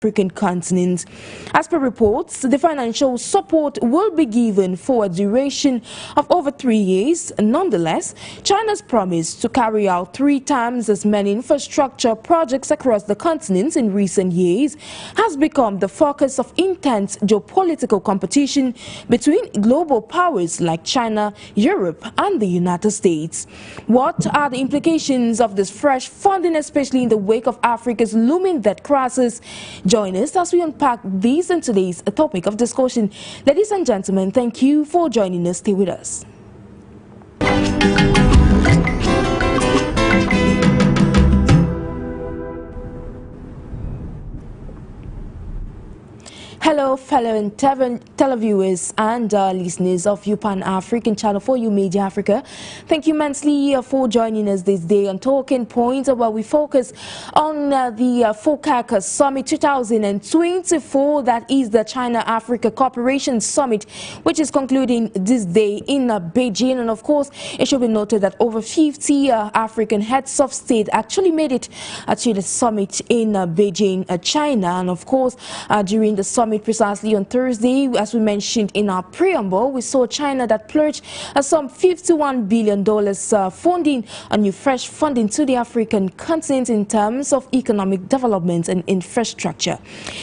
African continent. As per reports, the financial support will be given for a duration of over 3 years. Nonetheless, China's promise to carry out 3 times as many infrastructure projects across the continent in recent years has become the focus of intense geopolitical competition between global powers like China, Europe, and the United States. What are the implications of this fresh funding, especially in the wake of Africa's looming debt crisis? Join us as we unpack these and today's topic of discussion. Ladies and gentlemen, thank you for joining us. Stay with us. Hello, fellow televiewers and listeners of PAN-African channel for you Media Africa. Thank you immensely for joining us this day on Talking Points, where we focus on the Focac Summit 2024, that is the China-Africa Cooperation Summit, which is concluding this day in Beijing. And of course, it should be noted that over 50 African heads of state actually made it to the summit in Beijing, China. And of course, during the summit precisely on Thursday, as we mentioned in our preamble, we saw China that pledged some $51 billion funding, a new fresh funding to the African continent in terms of economic development and infrastructure.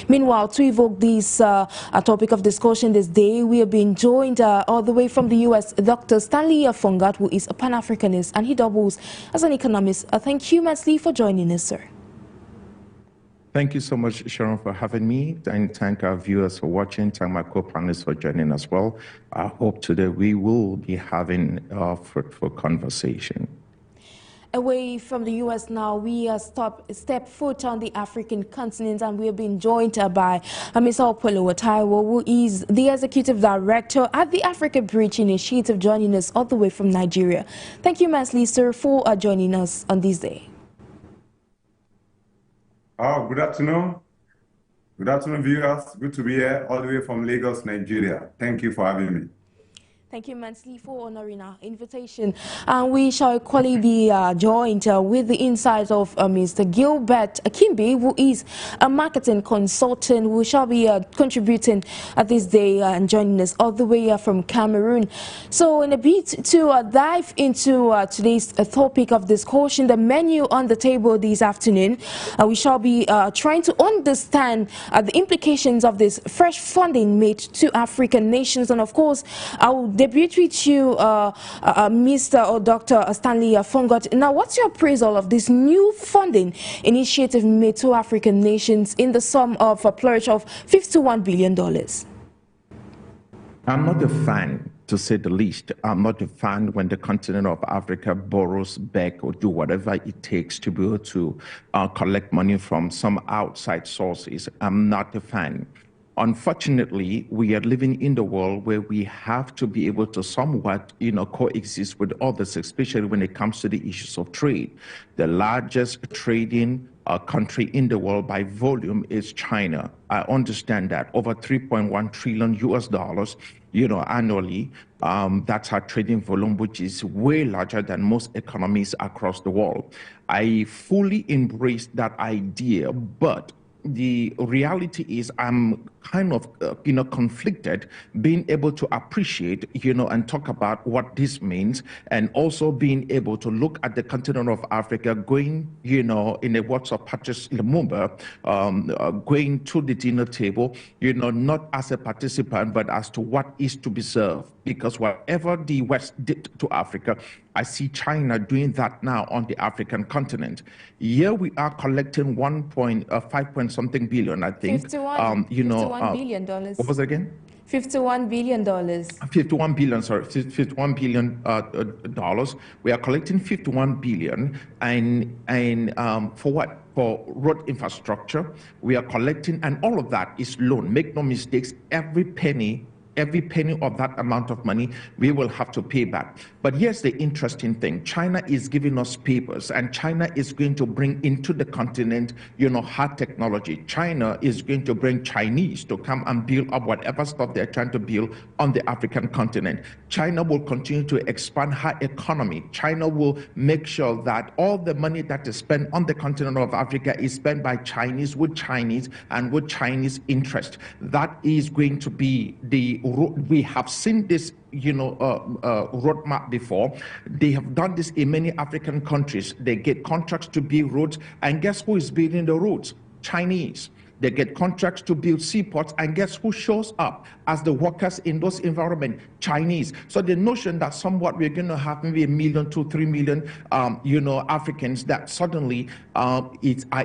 Meanwhile, to evoke this topic of discussion this day, we have been joined all the way from the U.S. Dr. STANLEY FONGOD, who is a Pan-Africanist and he doubles as an economist. Thank you immensely for joining us, sir. Thank you so much, Sharon, for having me, and thank our viewers for watching. Thank my co-panelists for joining as well. I hope today we will be having a fruitful conversation. Away from the U.S. now, we step foot on the African continent, and we have been joined by Mr. OPEOLUWA, TAIWO, who is the Executive Director at the Africa Bridge Initiative, joining us all the way from Nigeria. Thank you immensely, sir, for joining us on this day. Oh, good afternoon. Good afternoon, viewers. Good to be here all the way from Lagos, Nigeria. Thank you for having me. Thank you immensely for honoring our invitation. And we shall equally be joined with the insights of Mr. GILBERT KIMBI, who is a marketing consultant who shall be contributing this day and joining us all the way from Cameroon. So in a bit to dive into today's topic of discussion, the menu on the table this afternoon, we shall be trying to understand the implications of this fresh funding made to African nations. And of course, I will debut with you, Mr. or Dr. STANLEY FONGOD. Now, what's your appraisal of this new funding initiative made to African nations in the sum of a pledge of $51 billion? I'm not a fan, to say the least. I'm not a fan when the continent of Africa borrows, beg, or do whatever it takes to be able to collect money from some outside sources. I'm not a fan. Unfortunately, we are living in the world where we have to be able to somewhat, coexist with others, especially when it comes to the issues of trade. The largest trading country in the world by volume is China. I understand that over 3.1 trillion US dollars, annually. That's our trading volume, which is way larger than most economies across the world. I fully embrace that idea, but the reality is I'm kind of, conflicted being able to appreciate, and talk about what this means, and also being able to look at the continent of Africa going, in the words of Patrice Lumumba, going to the dinner table, not as a participant, but as to what is to be served. Because whatever the West did to Africa, I see China doing that now on the African continent. Here we are collecting 1.5 billion, I think. 51 billion dollars. What was it again? $51 billion. 51 billion, sorry, $51 billion dollars. We are collecting 51 billion, and for what? For road infrastructure. We are collecting, and all of that is loan. Make no mistakes, every penny every penny of that amount of money we will have to pay back. But here's the interesting thing. China is giving us papers, and China is going to bring into the continent, hard technology. China is going to bring Chinese to come and build up whatever stuff they're trying to build on the African continent. China will continue to expand her economy. China will make sure that all the money that is spent on the continent of Africa is spent by Chinese with Chinese and with Chinese interest. That is going to be we have seen this roadmap before. They have done this in many African countries. They get contracts to build roads, and guess who is building the roads? Chinese. They get contracts to build seaports, and guess who shows up as the workers in those environments? Chinese. So the notion that somewhat we're going to have maybe 1 million to 3 million, Africans that suddenly are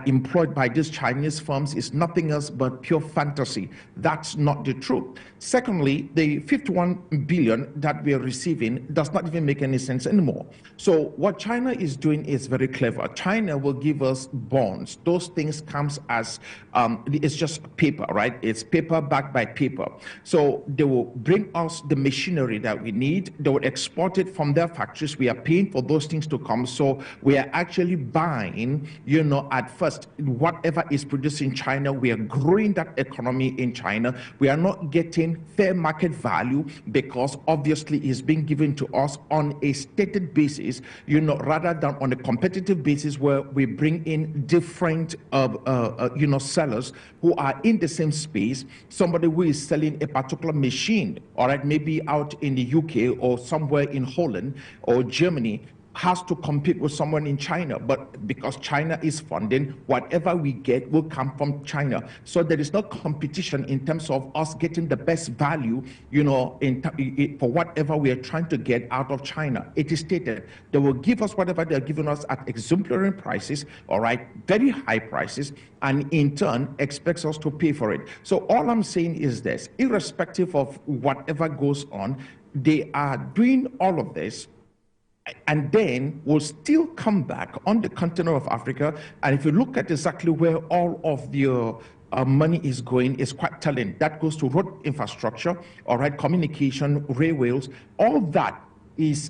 employed by these Chinese firms is nothing else but pure fantasy. That's not the truth. Secondly, the 51 billion that we are receiving does not even make any sense anymore. So what China is doing is very clever. China will give us bonds. Those things comes as it's just paper, right? It's paper backed by paper. So they will bring us the machinery that we need. They will export it from their factories. We are paying for those things to come. So we are actually buying, at first, whatever is produced in China. We are growing that economy in China. We are not getting fair market value because obviously it's being given to us on a stated basis, rather than on a competitive basis where we bring in different, sellers who are in the same space. Somebody who is selling a particular machine, all right, maybe out in the UK or somewhere in Holland or Germany, has to compete with someone in China, but because China is funding, whatever we get will come from China. So there is no competition in terms of us getting the best value, for whatever we are trying to get out of China. It is stated they will give us whatever they are giving us at exemplary prices, all right, very high prices, and in turn expects us to pay for it. So all I'm saying is this: irrespective of whatever goes on, they are doing all of this, and then will still come back on the continent of Africa. And if you look at exactly where all of the money is going, is quite telling. That goes to road infrastructure, all right, communication, railways. All that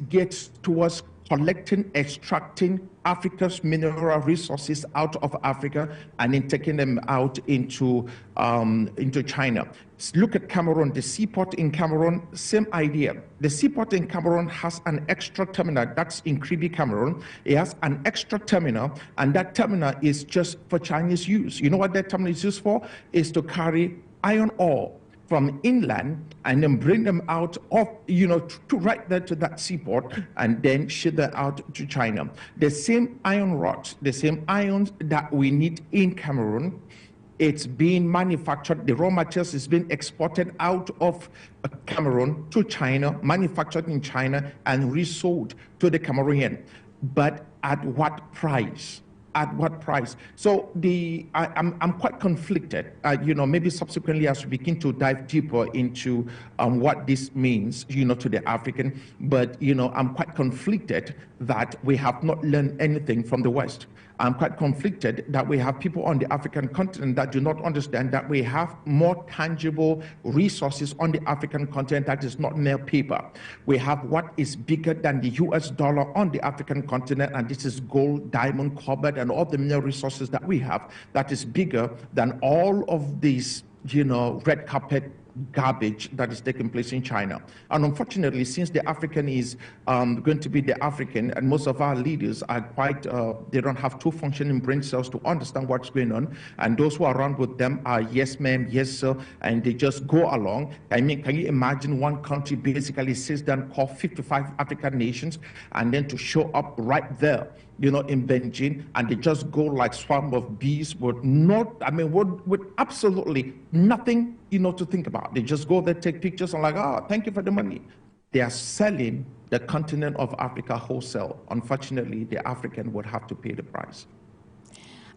gets towards collecting, extracting Africa's mineral resources out of Africa and then taking them out into China. Look at Cameroon, the seaport in Cameroon, same idea. The seaport in Cameroon has an extra terminal, that's in KIMBI, Cameroon. It has an extra terminal, and that terminal is just for Chinese use. You know what that terminal is used for? Is to carry iron ore from inland and then bring them out of, to right there to that seaport and then ship them out to China. The same iron rods, the same irons that we need in Cameroon, it's being manufactured, the raw materials is being exported out of Cameroon to China, manufactured in China and resold to the Cameroonian. But at what price? At what price? So I'm quite conflicted, maybe subsequently as we begin to dive deeper into what this means, to the African, but, I'm quite conflicted that we have not learned anything from the West. I'm quite conflicted that we have people on the African continent that do not understand that we have more tangible resources on the African continent that is not mere paper. We have what is bigger than the US dollar on the African continent, and this is gold, diamond, cobalt, and all the mineral resources that we have that is bigger than all of these, red carpet garbage that is taking place in China. And unfortunately, since the African is going to be the African, and most of our leaders are quite, they don't have two functioning brain cells to understand what's going on, and those who are around with them are yes ma'am, yes sir, and they just go along. I mean, can you imagine one country basically sits down, call 55 African nations, and then to show up right there, in Beijing, and they just go like swarm of bees with with absolutely nothing, to think about. They just go there, take pictures, and thank you for the money. They are selling the continent of Africa wholesale. Unfortunately, the African would have to pay the price.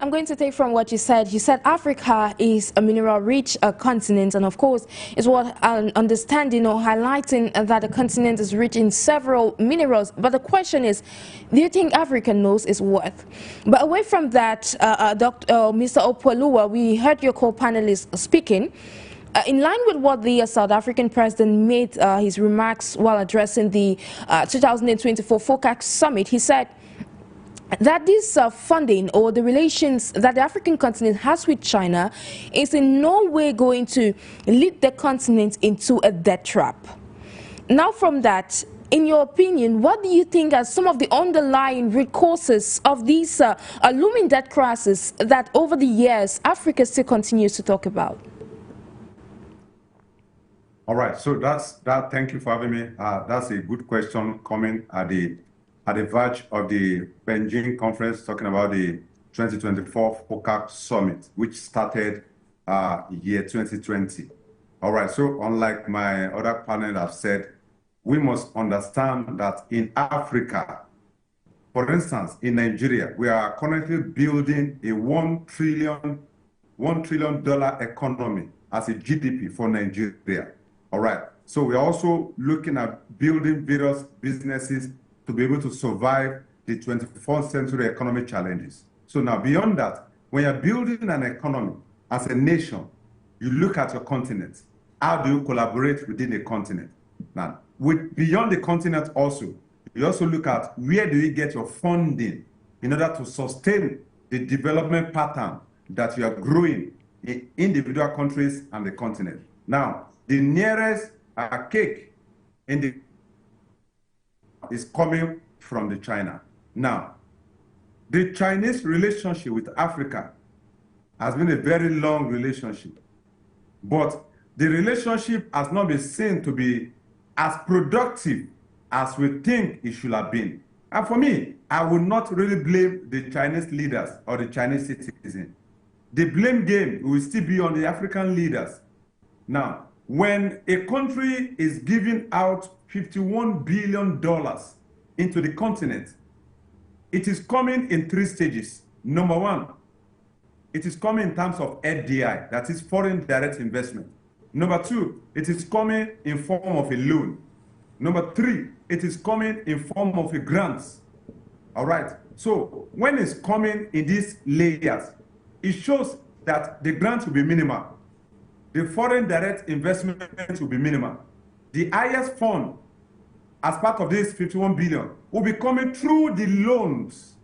I'm going to take from what you said. You said Africa is a mineral-rich continent, and of course, is what I'm understanding or highlighting that the continent is rich in several minerals. But the question is, do you think Africa knows its worth? But away from that, Mr. OPEOLUWA, we heard your co-panelists speaking. In line with what the South African president made his remarks while addressing the 2024 Focac summit, he said that this funding or the relations that the African continent has with China is in no way going to lead the continent into a debt trap. Now from that, in your opinion, what do you think are some of the underlying root causes of these looming debt crisis that over the years Africa still continues to talk about? All right, so thank you for having me. That's a good question coming at the verge of the Beijing conference talking about the 2024 Focac summit, which started year 2020. All right, so unlike my other panel have said, we must understand that in Africa, for instance, in Nigeria, we are currently building a $1 trillion economy as a GDP for Nigeria. All right, so we're also looking at building various businesses to be able to survive the 21st century economic challenges. So now beyond that, when you're building an economy as a nation, you look at your continent. How do you collaborate within the continent? Now, beyond the continent also, you also look at where do you get your funding in order to sustain the development pattern that you are growing in individual countries and the continent. Now, the nearest cake in the is coming from the China. Now, the Chinese relationship with Africa has been a very long relationship, but the relationship has not been seen to be as productive as we think it should have been. And for me, I would not really blame the Chinese leaders or the Chinese citizens. The blame game will still be on the African leaders. Now, when a country is giving out $51 billion into the continent, it is coming in 3 stages. Number 1, it is coming in terms of FDI, that is foreign direct investment. Number 2, it is coming in form of a loan. Number 3, it is coming in form of a grants. All right, so when it's coming in these layers, it shows that the grants will be minimal. The foreign direct investment will be minimal. The highest fund as part of this 51 billion will be coming through the loans.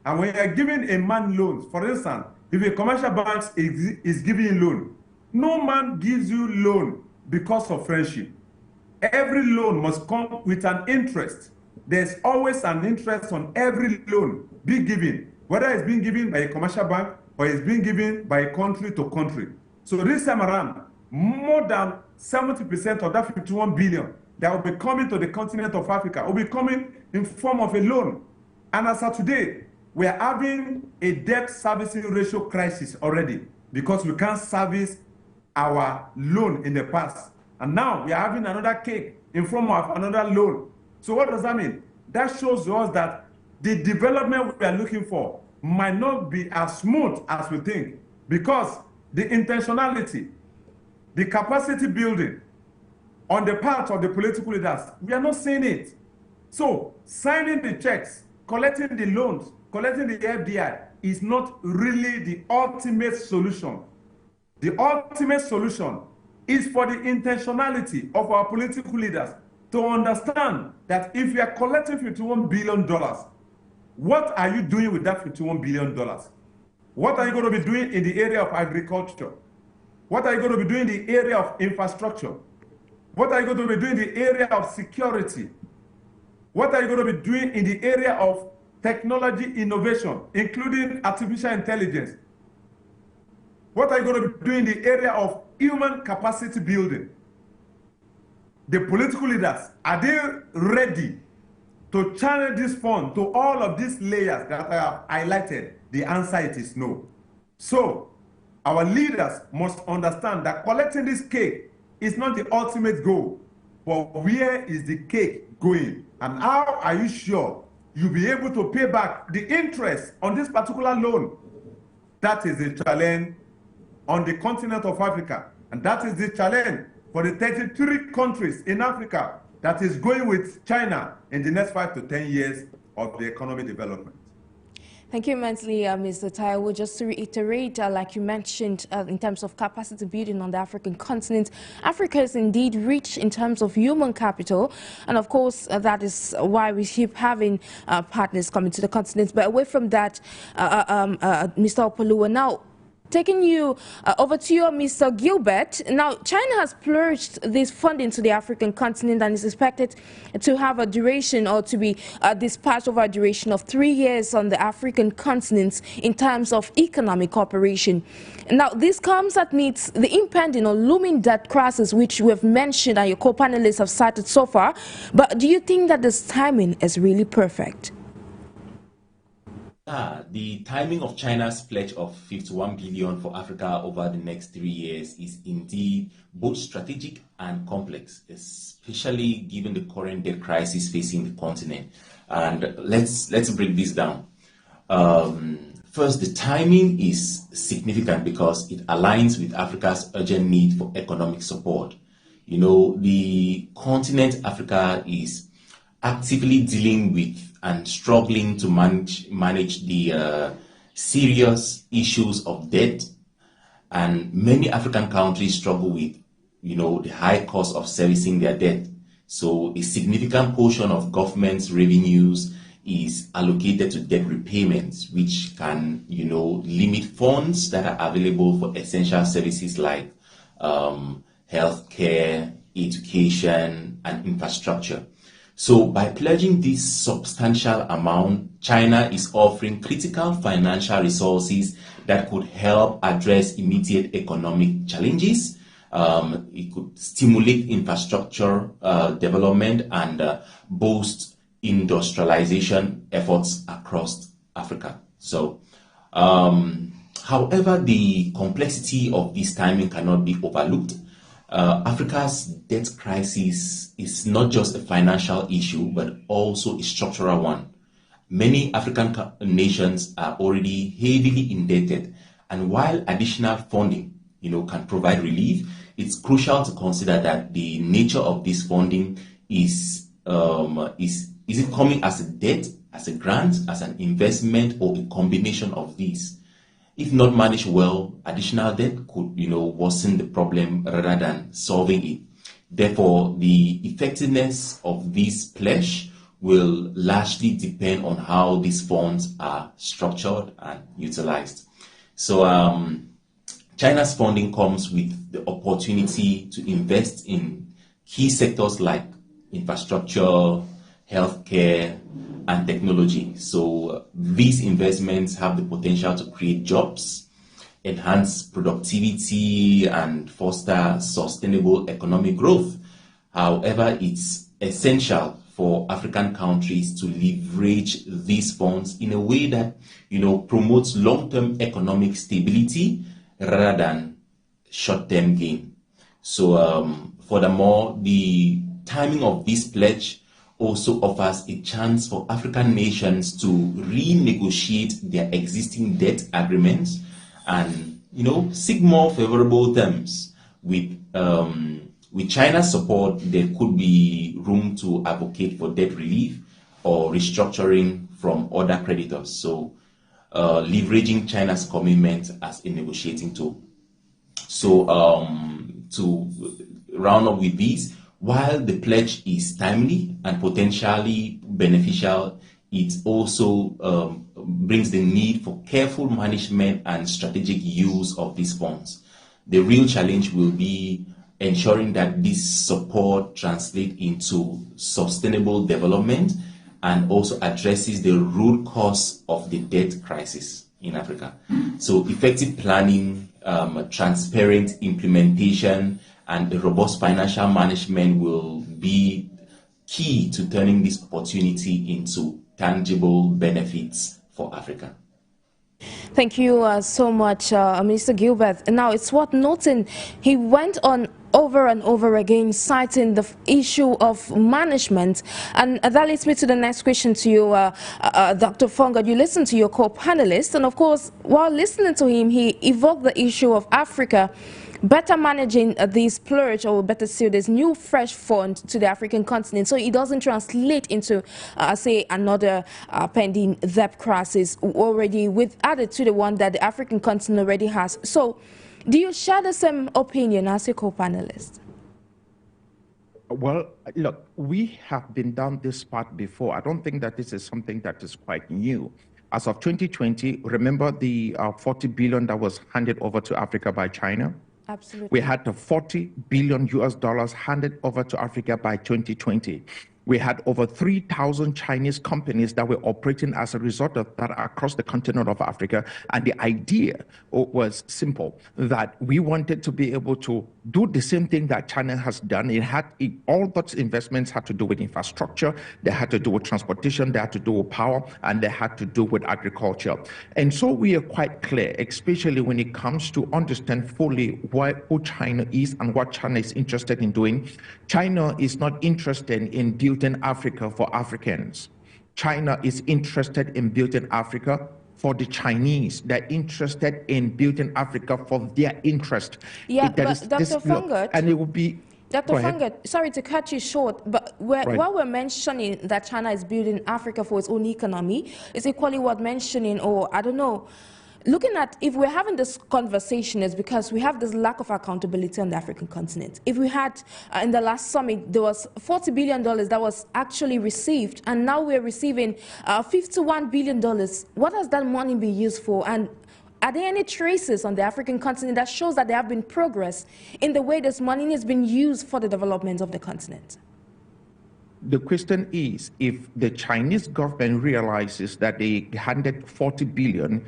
And when you're giving a man loans, for instance, if a commercial bank is giving you loan, no man gives you loan because of friendship. Every loan must come with an interest. There's always an interest on every loan being given, whether it's being given by a commercial bank or it's being given by country to country. So this time around, more than 70% of that 51 billion that will be coming to the continent of Africa will be coming in form of a loan. And as of today, we are having a debt servicing ratio crisis already because we can't service our loan in the past. And now we are having another cake in form of another loan. So what does that mean? That shows us that the development we are looking for might not be as smooth as we think, because the intentionality, the capacity building on the part of the political leaders, we are not seeing it. So signing the checks, collecting the loans, collecting the FDI is not really the ultimate solution. The ultimate solution is for the intentionality of our political leaders to understand that if you are collecting $51 billion, what are you doing with that $51 billion? What are you going to be doing in the area of agriculture? What are you going to be doing in the area of infrastructure? What are you going to be doing in the area of security? What are you going to be doing in the area of technology innovation, including artificial intelligence? What are you going to be doing in the area of human capacity building? The political leaders, are they ready to channel this fund to all of these layers that I have highlighted? The answer is no. So our leaders must understand that collecting this cake is not the ultimate goal, but where is the cake going? And how are you sure you'll be able to pay back the interest on this particular loan? That is the challenge on the continent of Africa. And that is the challenge for the 33 countries in Africa that is going with China in the next 5 to 10 years of the economic development. Thank you immensely, Mr. Taiwo. Just to reiterate, like you mentioned, in terms of capacity building on the African continent, Africa is indeed rich in terms of human capital. And of course, that is why we keep having partners coming to the continent. But away from that, Mr. OPEOLUWA, now, taking you over to you, Mr. Gilbert. Now, China has pledged this funding to the African continent and is expected to have a duration or to be dispatched over a duration of 3 years on the African continent in terms of economic cooperation. Now, this comes amidst the impending or looming debt crisis, which we have mentioned and your co-panelists have cited so far. But do you think that this timing is really perfect? The timing of China's pledge of 51 billion for Africa over the next 3 years is indeed both strategic and complex, especially given the current debt crisis facing the continent. And let's break this down. First, the timing is significant because it aligns with Africa's urgent need for economic support. You know, the continent Africa is actively dealing with and struggling to manage the serious issues of debt, and many African countries struggle with, you know, the high cost of servicing their debt. So a significant portion of government's revenues is allocated to debt repayments, which can, you know, limit funds that are available for essential services like healthcare, education, and infrastructure. So by pledging this substantial amount, China is offering critical financial resources that could help address immediate economic challenges. It could stimulate infrastructure development and boost industrialization efforts across Africa. So, however, the complexity of this timing cannot be overlooked. Africa's debt crisis is not just a financial issue, but also a structural one. Many African nations are already heavily indebted, and while additional funding, you know, can provide relief, it's crucial to consider that the nature of this funding is it coming as a debt, as a grant, as an investment, or a combination of these? If not managed well, additional debt could, you know, worsen the problem rather than solving it. Therefore, the effectiveness of this pledge will largely depend on how these funds are structured and utilized. So, China's funding comes with the opportunity to invest in key sectors like infrastructure, healthcare, and technology. So these investments have the potential to create jobs, enhance productivity, and foster sustainable economic growth. However, it's essential for African countries to leverage these funds in a way that, you know, promotes long-term economic stability rather than short-term gain. So furthermore, the timing of this pledge also offers a chance for African nations to renegotiate their existing debt agreements and, you know, seek more favorable terms. With China's support, there could be room to advocate for debt relief or restructuring from other creditors. So leveraging China's commitment as a negotiating tool. So to round up with these, while the pledge is timely and potentially beneficial, it also brings the need for careful management and strategic use of these funds. The real challenge will be ensuring that this support translates into sustainable development and also addresses the root cause of the debt crisis in Africa. So effective planning, transparent implementation, and a robust financial management will be key to turning this opportunity into tangible benefits for Africa. Thank you so much, Mr. Gilbert. Now, it's worth noting he went on over and over again, citing the issue of management. And that leads me to the next question to you, Dr. Fongod. You listened to your co-panelist, and of course, while listening to him, he evoked the issue of Africa better managing this splurge, or better still, this new fresh fund to the African continent, so it doesn't translate into, say, another pending debt crisis already added to the one that the African continent already has. So, do you share the same opinion as your co-panelist? Well, look, we have been down this path before. I don't think that this is something that is quite new. As of 2020, remember the $40 billion that was handed over to Africa by China? Absolutely. We had the $40 billion handed over to Africa by 2020. We had over 3,000 Chinese companies that were operating as a result of that across the continent of Africa. And the idea was simple, that we wanted to be able to do the same thing that China has done. All those investments had to do with infrastructure, they had to do with transportation, they had to do with power, and they had to do with agriculture. And so we are quite clear, especially when it comes to understand fully who China is and what China is interested in doing. China is not interested in building Africa for Africans. China is interested in building Africa for the Chinese. They're interested in building Africa for their interest. Yeah, but Dr. Fongod, and it will be... Dr. Fongod, sorry to cut you short, but while we're mentioning that China is building Africa for its own economy, it's equally worth mentioning, or I don't know, looking at, if we're having this conversation, is because we have this lack of accountability on the African continent. If we had, in the last summit, there was $40 billion that was actually received, and now we're receiving $51 billion. What has that money been used for? And are there any traces on the African continent that shows that there have been progress in the way this money has been used for the development of the continent? The question is, if the Chinese government realizes that they handed $40 billion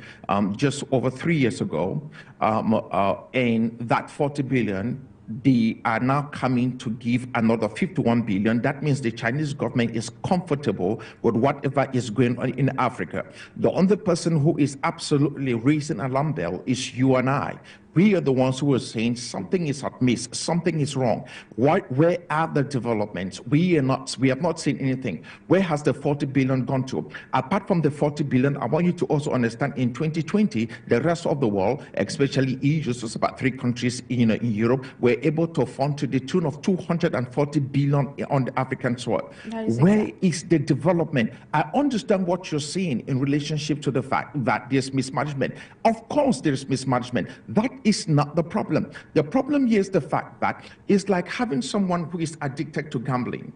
just over 3 years ago, and that $40 billion, they are now coming to give another $51 billion. That means the Chinese government is comfortable with whatever is going on in Africa. The only person who is absolutely raising an alarm bell is you and I. We are the ones who are saying something is amiss, something is wrong. Where are the developments? We have not seen anything. Where has the $40 billion gone to? Apart from the $40 billion, I want you to also understand in 2020, the rest of the world, especially EU, just about 3 countries in Europe, were able to fund to the tune of $240 billion on the African soil. Where is the development? I understand what you're saying in relationship to the fact that there's mismanagement. Of course, there's mismanagement. That is not the problem. The problem here is the fact that it's like having someone who is addicted to gambling,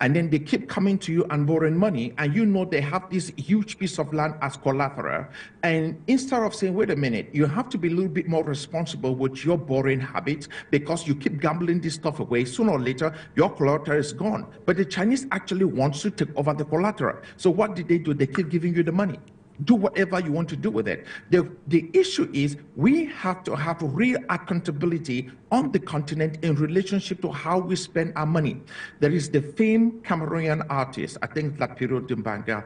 and then they keep coming to you and borrowing money, and you know they have this huge piece of land as collateral, and instead of saying, wait a minute, you have to be a little bit more responsible with your borrowing habits because you keep gambling this stuff away, sooner or later your collateral is gone. But the Chinese actually wants to take over the collateral. So what did they do? They keep giving you the money. Do whatever you want to do with it. The issue is we have to have real accountability on the continent in relationship to how we spend our money. There is the famed Cameroonian artist, I think that period in Banga.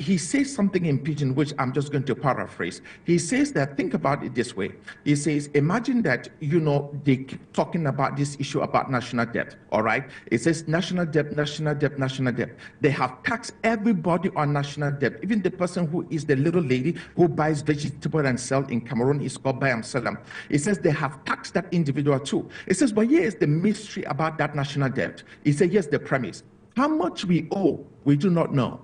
He says something in Pidgin, which I'm just going to paraphrase. He says that, think about it this way. He says, imagine that, they keep talking about this issue about national debt, all right? It says national debt, national debt, national debt. They have taxed everybody on national debt. Even the person who is the little lady who buys vegetable and sell in Cameroon is called buy and sell them. It says they have taxed that individual too. It says, but here is the mystery about that national debt. He said, here's the premise. How much we owe, we do not know.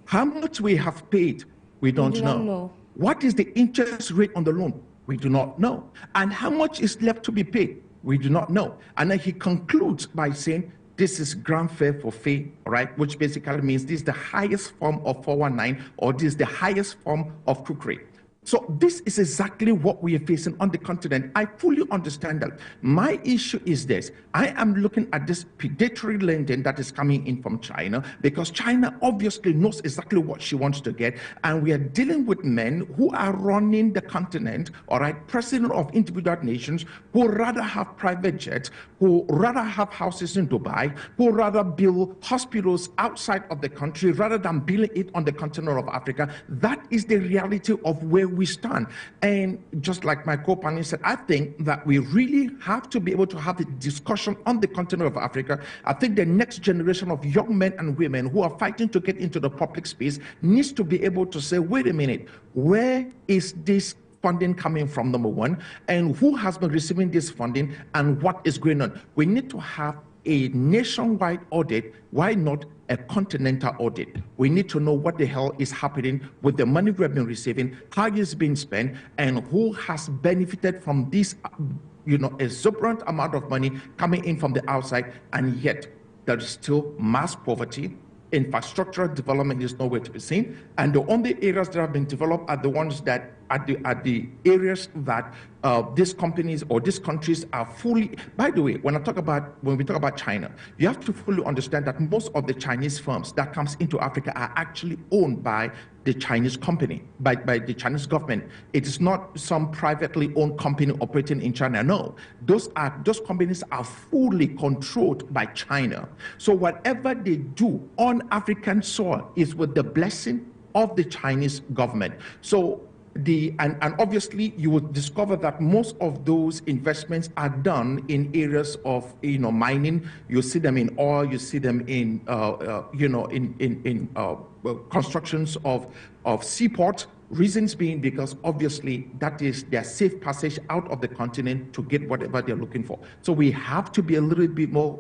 How much we have paid, we don't know. What is the interest rate on the loan? We do not know. And how much is left to be paid? We do not know. And then he concludes by saying, this is grand fair for fee, right? Which basically means this is the highest form of 419, or this is the highest form of crookery. So this is exactly what we are facing on the continent. I fully understand that. My issue is this. I am looking at this predatory lending that is coming in from China, because China obviously knows exactly what she wants to get. And we are dealing with men who are running the continent, all right, president of individual nations, who rather have private jets, who rather have houses in Dubai, who rather build hospitals outside of the country rather than building it on the continent of Africa. That is the reality of where we stand. And just like my co-panelist said, I think that we really have to be able to have a discussion on the continent of Africa. I think the next generation of young men and women who are fighting to get into the public space needs to be able to say, wait a minute, where is this funding coming from, number one, and who has been receiving this funding and what is going on? We need to have a nationwide audit. Why not a continental audit? We need to know what the hell is happening with the money we have been receiving, how it's being spent, and who has benefited from this, exuberant amount of money coming in from the outside, and yet there is still mass poverty. Infrastructural development is nowhere to be seen, and the only areas that have been developed are the ones that are the areas that these companies or these countries are fully. By the way, when we talk about China, you have to fully understand that most of the Chinese firms that comes into Africa are actually owned by the Chinese company, by the Chinese government. It is not some privately owned company operating in China. No, those companies are fully controlled by China. So whatever they do on African soil is with the blessing of the Chinese government. So and obviously you will discover that most of those investments are done in areas of mining. You see them in oil, you see them in constructions of seaport. Reasons being because obviously that is their safe passage out of the continent to get whatever they're looking for. So we have to be a little bit more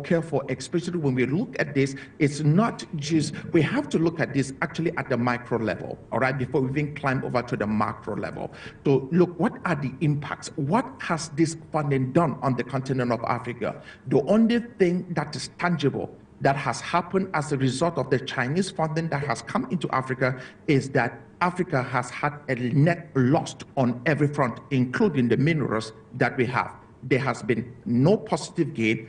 careful, especially when we look at this. It's not just, we have to look at this actually at the micro level, all right, before we even climb over to the macro level. So look, what are the impacts? What has this funding done on the continent of Africa? The only thing that is tangible that has happened as a result of the Chinese funding that has come into Africa is that Africa has had a net loss on every front, including the minerals that we have. There has been no positive gain.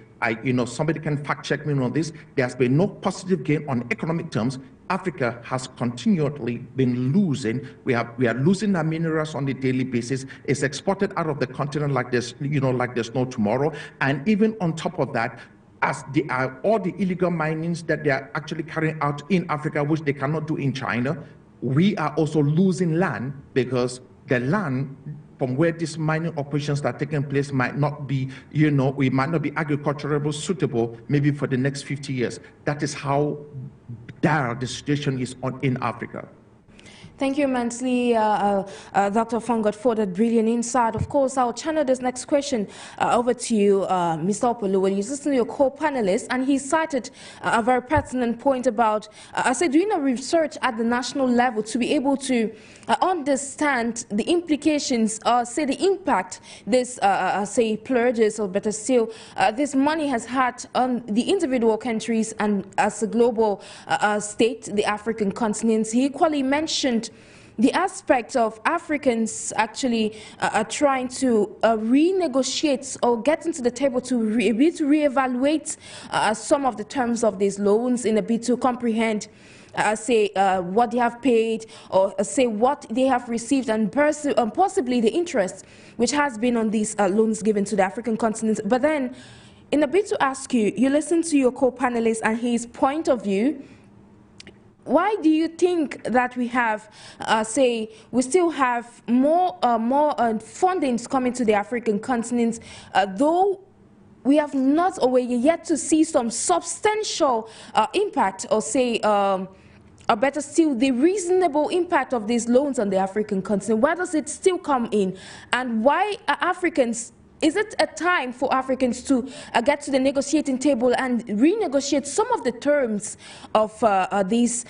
Somebody can fact check me on this. There has been no positive gain on economic terms. Africa has continually been losing. We are losing our minerals on a daily basis. It's exported out of the continent like there's no tomorrow. And even on top of that, as all the illegal minings that they are actually carrying out in Africa, which they cannot do in China, we are also losing land because the land from where these mining operations are taking place might not be, it might not be agriculturally suitable maybe for the next 50 years. That is how dire the situation is in Africa. Thank you immensely, Dr. Fongod, for that brilliant insight. Of course, I'll channel this next question over to you, Mr. OPEOLUWA. You listen to your co-panelist, and he cited a very pertinent point about, doing a research at the national level to be able to understand the implications, the impact this, pledges, or better still, this money has had on the individual countries and as a global state, the African continent. He equally mentioned the aspect of Africans actually trying to renegotiate or get into the table to reevaluate some of the terms of these loans in a bit to comprehend what they have paid, or what they have received, and possibly the interest which has been on these loans given to the African continent. But then, in a bit to ask you, you listen to your co-panelist and his point of view. Why do you think that we have, we still have more fundings coming to the African continent, though we have not, or we're yet to see some substantial impact, or or better still, the reasonable impact of these loans on the African continent? Where does it still come in? And why are Africans? Is it a time for Africans to get to the negotiating table and renegotiate some of the terms of these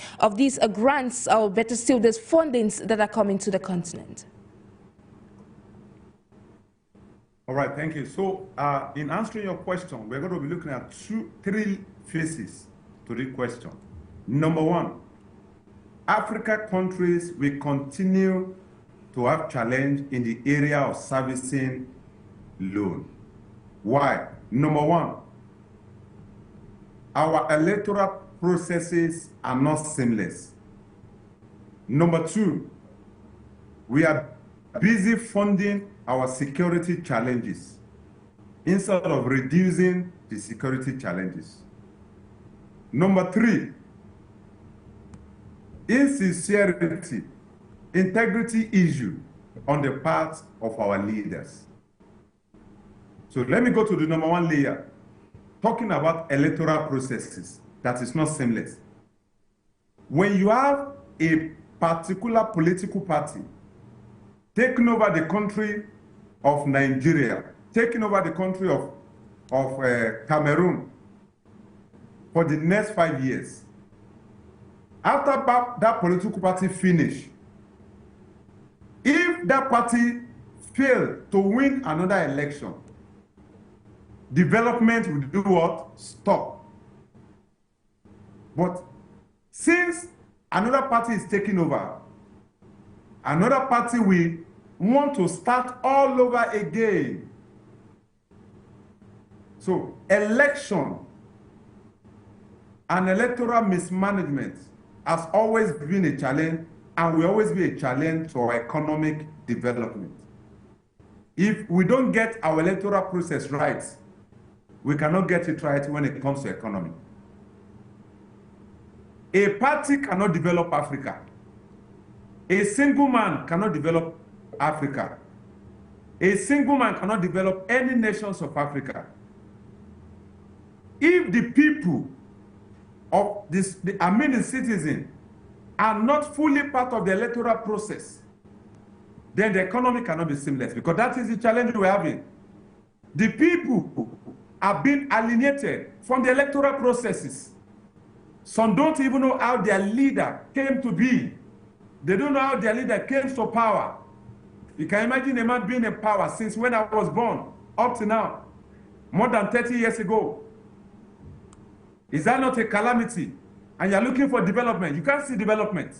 grants, or better still, these fundings that are coming to the continent? All right, thank you. So in answering your question, we're going to be looking at three phases to the question. Number one, Africa countries will continue to have challenge in the area of servicing loan. Why? Number one, our electoral processes are not seamless. Number two, we are busy funding our security challenges instead of reducing the security challenges. Number three, insincerity integrity issue on the part of our leaders. So let me go to the number one layer, talking about electoral processes that is not seamless. When you have a particular political party taking over the country of Nigeria, taking over the country of Cameroon for the next 5 years, after that political party finish, if that party fail to win another election, development will do what? Stop. But since another party is taking over, another party will want to start all over again. So election and electoral mismanagement has always been a challenge and will always be a challenge to our economic development. If we don't get our electoral process right, we cannot get it right when it comes to economy. A party cannot develop Africa. A single man cannot develop Africa. A single man cannot develop any nations of Africa. If the people of this, the citizens, are not fully part of the electoral process, then the economy cannot be seamless, because that is the challenge we're having. The people are being alienated from the electoral processes. Some don't even know how their leader came to be. They don't know how their leader came to power. You can imagine a man being in power since when I was born up to now, more than 30 years ago. Is that not a calamity? And you're looking for development. You can't see development.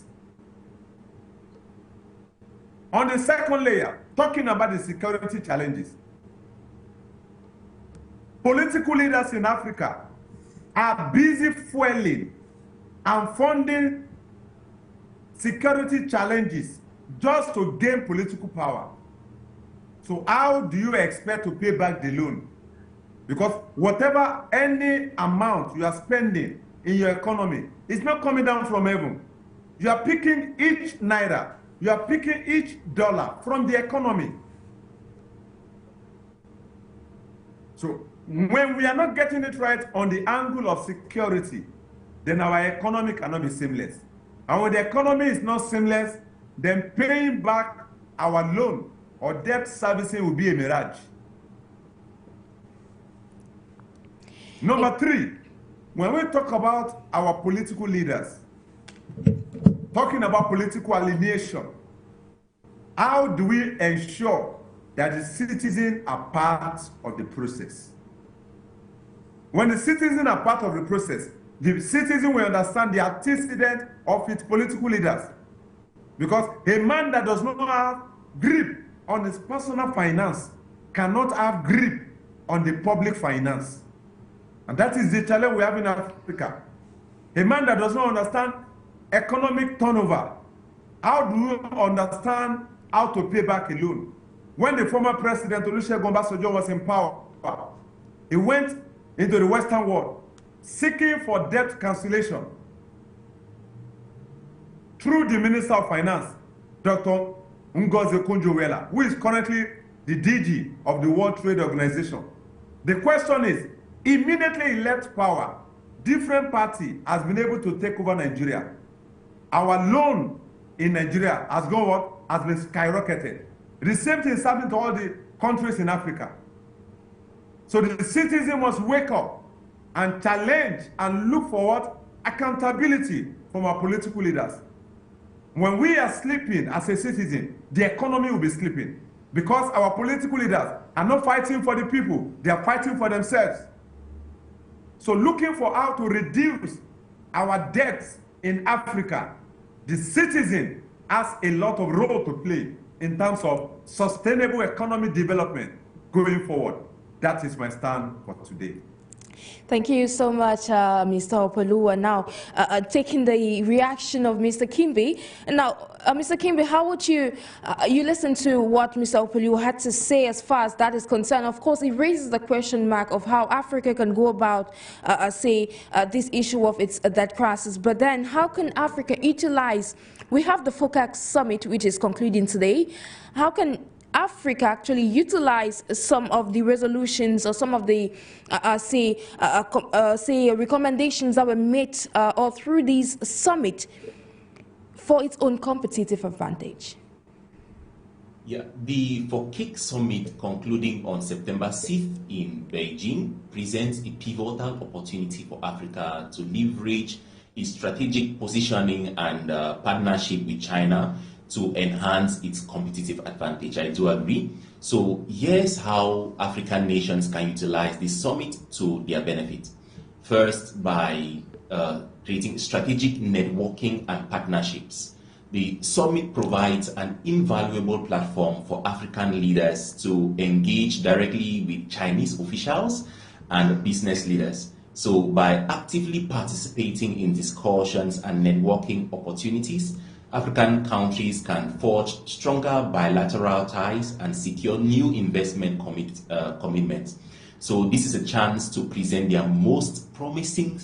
On the second layer, talking about the security challenges, political leaders in Africa are busy fueling and funding security challenges just to gain political power. So how do you expect to pay back the loan? Because whatever, any amount you are spending in your economy, it's not coming down from heaven. You are picking each naira, you are picking each dollar from the economy. So when we are not getting it right on the angle of security, then our economy cannot be seamless. And when the economy is not seamless, then paying back our loan or debt servicing will be a mirage. Number three, when we talk about our political leaders, talking about political alienation, how do we ensure that the citizens are part of the process? When the citizens are part of the process, the citizen will understand the antecedent of its political leaders. Because a man that does not have grip on his personal finance cannot have grip on the public finance. And that is the challenge we have in Africa. A man that does not understand economic turnover, how do you understand how to pay back a loan? When the former president Olusegun Obasanjo was in power, he went into the Western world seeking for debt cancellation through the Minister of Finance, Dr. Ngozi Okonjo-Iweala, who is currently the DG of the World Trade Organization. The question is, immediately he left power, different party has been able to take over Nigeria. Our loan in Nigeria has gone what? Has been skyrocketed. The same thing is happening to all the countries in Africa. So the citizen must wake up and challenge and look for what? Accountability from our political leaders. When we are sleeping as a citizen, the economy will be sleeping, because our political leaders are not fighting for the people, they are fighting for themselves. So looking for how to reduce our debts in Africa, the citizen has a lot of role to play in terms of sustainable economic development going forward. That is my stand for today. Thank you so much, Mr. OPEOLUWA. Now, taking the reaction of Mr. KIMBI. Now, Mr. KIMBI, how would you, you listen to what Mr. OPEOLUWA had to say as far as that is concerned? Of course, it raises the question mark of how Africa can go about, this issue of its debt crisis. But then, how can Africa utilize, we have the Focac summit, which is concluding today. How can Africa actually utilize some of the resolutions or some of the, recommendations that were made or through these summit for its own competitive advantage? Yeah, the Focac summit concluding on September 6th in Beijing presents a pivotal opportunity for Africa to leverage its strategic positioning and partnership with China to enhance its competitive advantage. I do agree. So here's how African nations can utilize this summit to their benefit. First, by creating strategic networking and partnerships. The summit provides an invaluable platform for African leaders to engage directly with Chinese officials and business leaders. So by actively participating in discussions and networking opportunities, African countries can forge stronger bilateral ties and secure new investment commitments. So this is a chance to present their most promising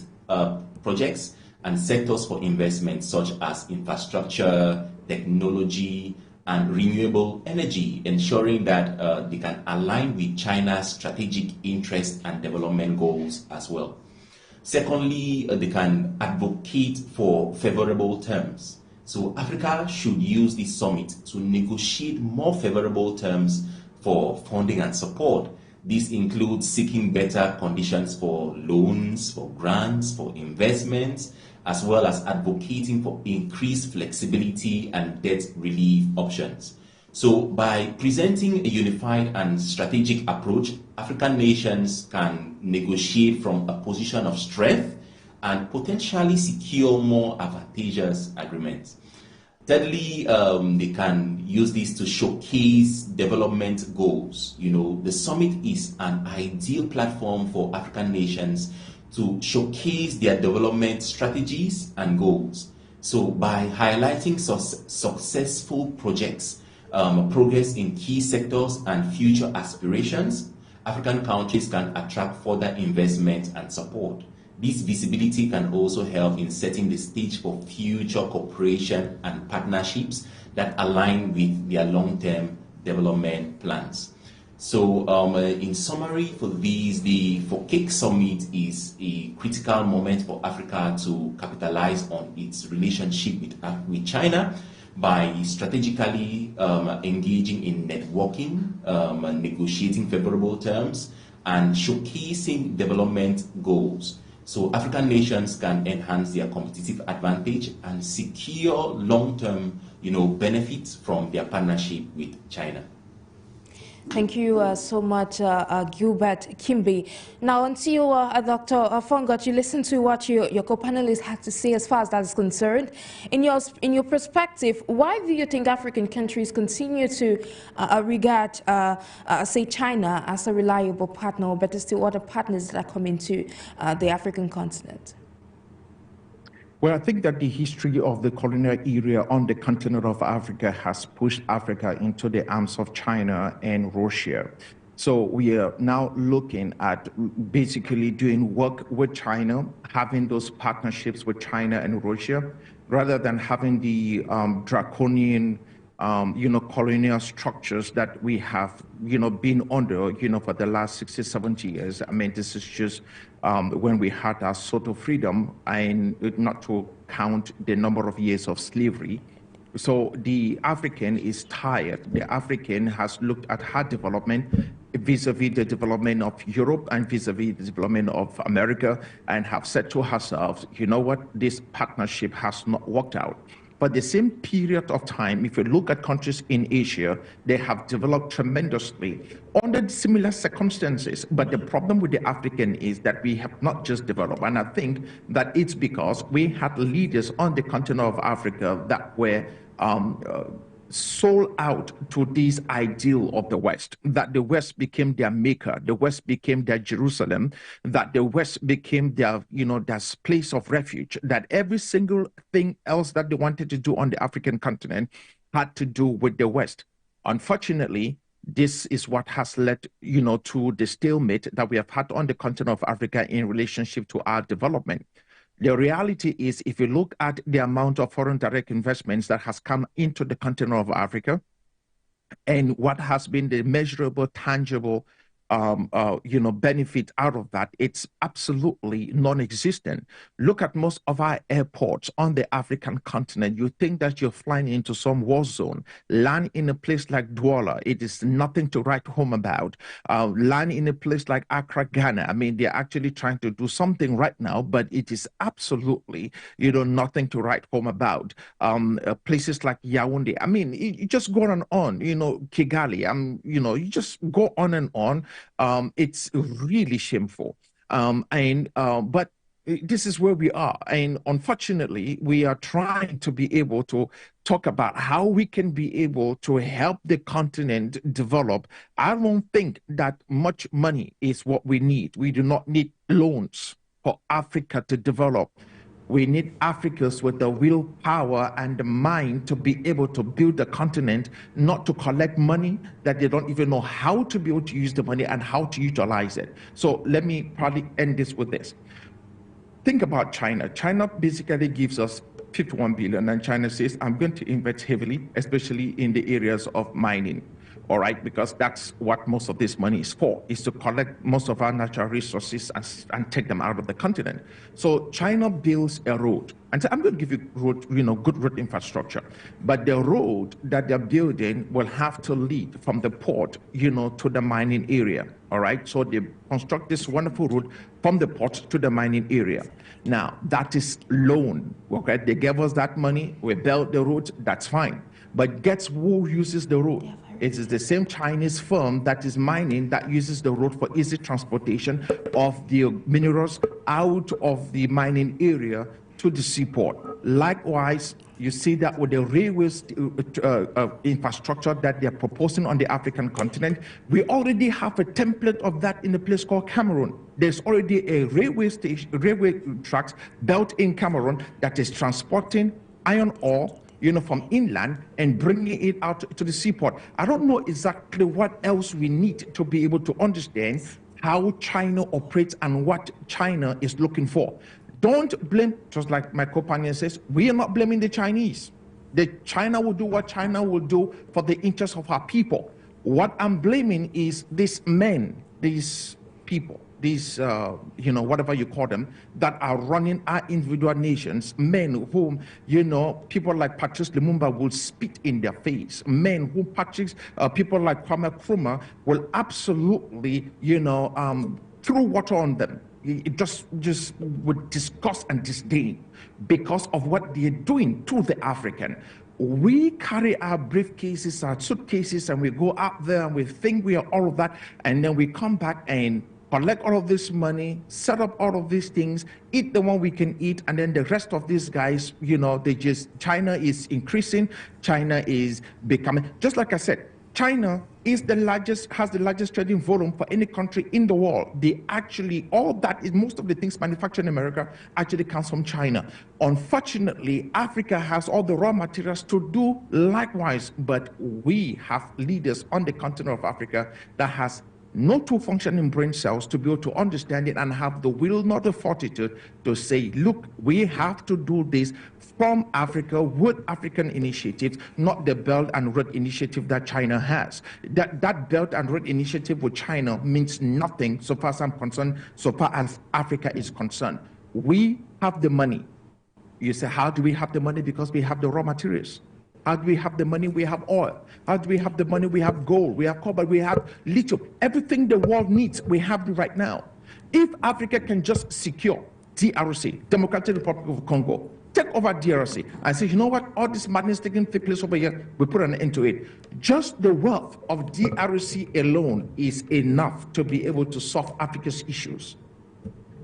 projects and sectors for investment, such as infrastructure, technology, and renewable energy, ensuring that they can align with China's strategic interests and development goals as well. Secondly, they can advocate for favorable terms. So Africa should use this summit to negotiate more favorable terms for funding and support. This includes seeking better conditions for loans, for grants, for investments, as well as advocating for increased flexibility and debt relief options. So by presenting a unified and strategic approach, African nations can negotiate from a position of strength and potentially secure more advantageous agreements. Thirdly, they can use this to showcase development goals. You know, the summit is an ideal platform for African nations to showcase their development strategies and goals. So by highlighting successful projects, progress in key sectors and future aspirations, African countries can attract further investment and support. This visibility can also help in setting the stage for future cooperation and partnerships that align with their long-term development plans. So in summary for these, the Focac Summit is a critical moment for Africa to capitalize on its relationship with China by strategically engaging in networking, negotiating favorable terms, and showcasing development goals. So African nations can enhance their competitive advantage and secure long-term, benefits from their partnership with China. Thank you so much, Gilbert KIMBI. Now, until Dr. FONGOD, you listen to what your co-panelists had to say as far as that is concerned. In your perspective, why do you think African countries continue to regard, say, China as a reliable partner, or better still, other partners that are coming to the African continent? Well, I think that the history of the colonial era on the continent of Africa has pushed Africa into the arms of China and Russia. So we are now looking at basically doing work with China, having those partnerships with China and Russia, rather than having the draconian colonial structures that we have, been under, for the last 60, 70 years. I mean, this is just when we had our sort of freedom, and not to count the number of years of slavery. So the African is tired. The African has looked at her development vis-a-vis the development of Europe and vis-a-vis the development of America, and have said to herself, you know what, this partnership has not worked out. But the same period of time, if you look at countries in Asia, they have developed tremendously under similar circumstances. But the problem with the African is that we have not just developed. And I think that it's because we had leaders on the continent of Africa that were sold out to this ideal of the West, that the West became their maker, the West became their Jerusalem, that the West became their, their place of refuge, that every single thing else that they wanted to do on the African continent had to do with the West. Unfortunately, this is what has led, to the stalemate that we have had on the continent of Africa in relationship to our development. The reality is, if you look at the amount of foreign direct investments that has come into the continent of Africa and what has been the measurable, tangible, benefit out of that, it's absolutely non-existent. Look at most of our airports on the African continent. You think that you're flying into some war zone. Land in a place like Douala, it is nothing to write home about. Land in a place like Accra, Ghana, I mean, they're actually trying to do something right now, but it is absolutely, nothing to write home about. Places like Yaoundé, I mean, you just go on and on, Kigali, you just go on and on. It's really shameful. But this is where we are. And unfortunately, we are trying to be able to talk about how we can be able to help the continent develop. I don't think that much money is what we need. We do not need loans for Africa to develop. We need Africans with the willpower and the mind to be able to build the continent, not to collect money that they don't even know how to be able to use the money and how to utilize it. So let me probably end this with this. Think about China. China basically gives us 51 billion, and China says, I'm going to invest heavily, especially in the areas of mining. All right, because that's what most of this money is for, is to collect most of our natural resources and take them out of the continent. So China builds a road, and so I'm going to give you road, good road infrastructure, but the road that they're building will have to lead from the port, to the mining area. All right, so they construct this wonderful road from the port to the mining area. Now, that is loan, okay? They gave us that money, we built the road, that's fine. But guess who uses the road? It is the same Chinese firm that is mining that uses the road for easy transportation of the minerals out of the mining area to the seaport. Likewise, you see that with the railways infrastructure that they're proposing on the African continent. We already have a template of that in a place called Cameroon. There's already a railway tracks built in Cameroon that is transporting iron ore from inland and bringing it out to the seaport. I don't know exactly what else we need to be able to understand how China operates and what China is looking for. Don't blame, just like my companion says, we are not blaming the Chinese. China will do what China will do for the interests of our people. What I'm blaming is these men, these people, these, whatever you call them, that are running our individual nations, men whom, people like Patrice Lumumba will spit in their face, men whom people like Kwame Nkrumah will absolutely, throw water on them. It just with disgust and disdain because of what they're doing to the African. We carry our briefcases, our suitcases, and we go out there and we think we are all of that, and then we come back and collect all of this money, set up all of these things, eat the one we can eat, and then the rest of these guys, China is increasing, China is becoming, just like I said, China is has the largest trading volume for any country in the world. They actually, most of the things manufactured in America actually comes from China. Unfortunately, Africa has all the raw materials to do likewise, but we have leaders on the continent of Africa that has no two functioning brain cells to be able to understand it and have the will, not the fortitude, to say, look, we have to do this from Africa with African initiatives, not the Belt and Road Initiative that China has. That Belt and Road Initiative with China means nothing so far as I'm concerned, so far as Africa is concerned. We have the money. You say, how do we have the money? Because we have the raw materials. How do we have the money? We have oil. How do we have the money? We have gold, we have copper, we have lithium. Everything the world needs, we have it right now. If Africa can just secure DRC, Democratic Republic of Congo, take over DRC and say, you know what, all this madness taking place over here, we put an end to it. Just the wealth of DRC alone is enough to be able to solve Africa's issues.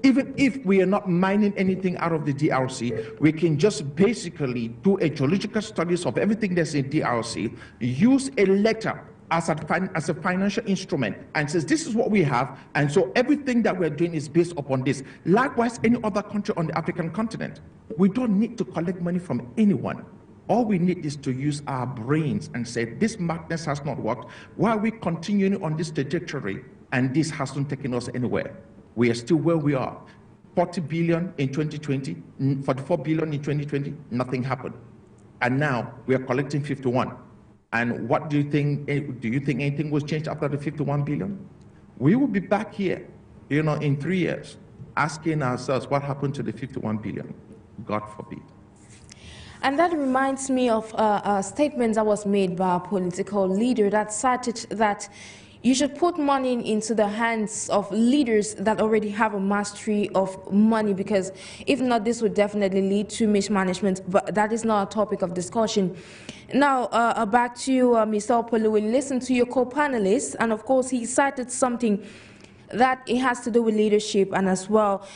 even if we are not mining anything out of the DRC, we can just basically do a geological studies of everything that's in DRC, use a letter as a financial instrument and says this is what we have, and so everything that we're doing is based upon this. Likewise, any other country on the African continent. We don't need to collect money from anyone. All we need is to use our brains and say this madness has not worked. Why are we continuing on this trajectory and this hasn't taken us anywhere? We are still where we are. 40 billion in 2020, 44 billion in 2020, nothing happened. And now we are collecting 51. And what do you think anything was changed after the 51 billion? We will be back here, in 3 years, asking ourselves what happened to the 51 billion. God forbid. And that reminds me of a statement that was made by a political leader that cited that you should put money into the hands of leaders that already have a mastery of money, because if not, this would definitely lead to mismanagement. But that is not a topic of discussion. Now, back to you, Mr. OPEOLUWA. Listen to your co-panelist, and of course, he cited something that it has to do with leadership, and as well,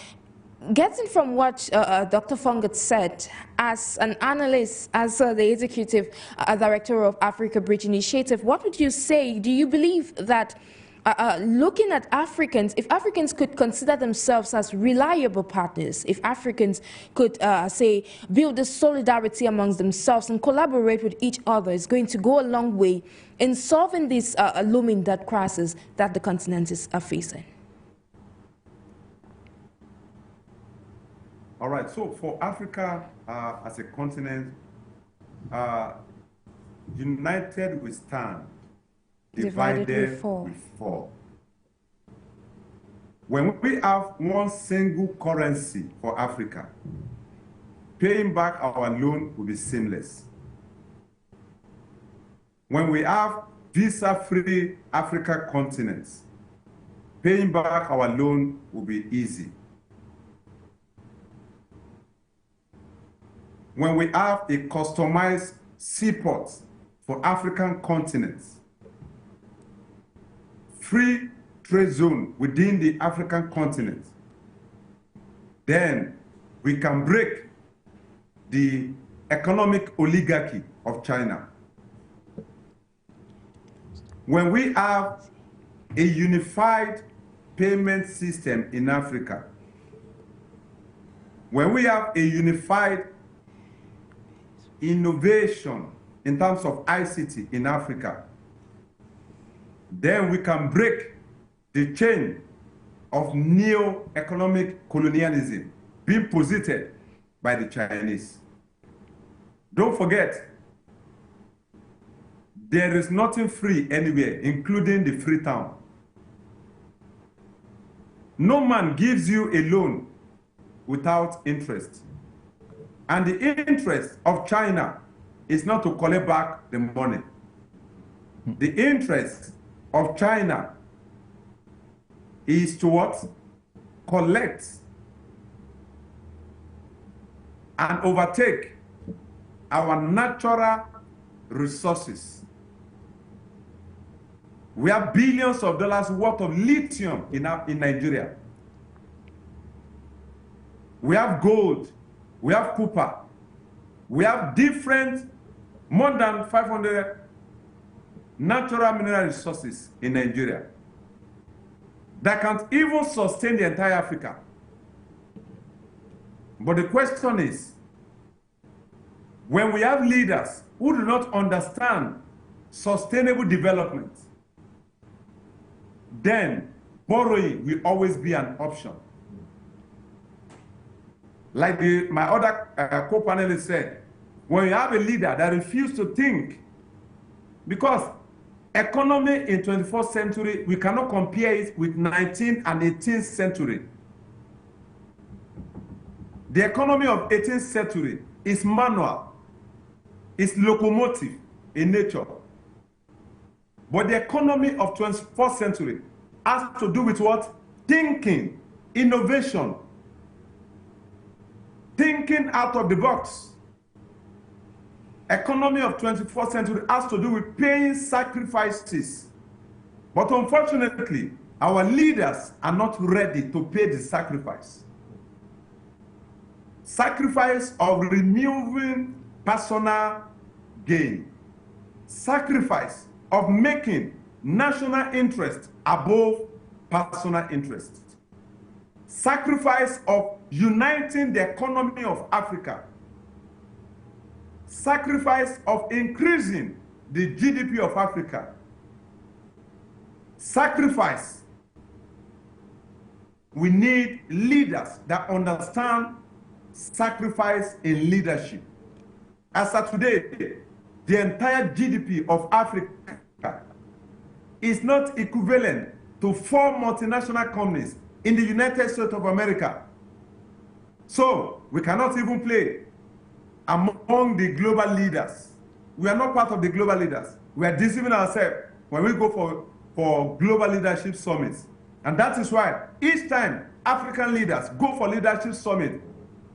getting from what Dr. FONGOD said, as an analyst, as the executive director of Africa Bridge Initiative, what would you say? Do you believe that looking at Africans, if Africans could consider themselves as reliable partners, if Africans could, say, build this solidarity amongst themselves and collaborate with each other, is going to go a long way in solving this looming debt crisis that the continent is facing? All right, so for Africa as a continent, united we stand, divided we fall. When we have one single currency for Africa, paying back our loan will be seamless. When we have visa-free Africa continents, paying back our loan will be easy. When we have a customized seaport for African continents, free trade zone within the African continent, then we can break the economic oligarchy of China. When we have a unified payment system in Africa, when we have a unified innovation in terms of ICT in Africa, then we can break the chain of neo-economic colonialism being posited by the Chinese. Don't forget, there is nothing free anywhere, including the free town. No man gives you a loan without interest. And the interest of China is not to collect back the money. The interest of China is to what? Collect and overtake our natural resources. We have billions of dollars worth of lithium in Nigeria. We have gold. We have copper. We have different, more than 500 natural mineral resources in Nigeria that can't even sustain the entire Africa. But the question is, when we have leaders who do not understand sustainable development, then borrowing will always be an option. Like my other co-panelist said, when you have a leader that refuses to think, because economy in 21st century, we cannot compare it with 19th and 18th century. The economy of 18th century is manual, it's locomotive in nature. But the economy of 21st century has to do with what? Thinking, innovation, thinking out of the box. Economy of 21st century has to do with paying sacrifices. But unfortunately, Our leaders are not ready to pay the sacrifice. Sacrifice of removing personal gain. Sacrifice of making national interest above personal interest. Sacrifice of uniting the economy of Africa. Sacrifice of increasing the GDP of Africa. Sacrifice. We need leaders that understand sacrifice in leadership. As of today, the entire GDP of Africa is not equivalent to 4 multinational companies in the United States of America. So we cannot even play among the global leaders. We are not part of the global leaders. We are deceiving ourselves when we go for global leadership summits. And that is why each time African leaders go for leadership summit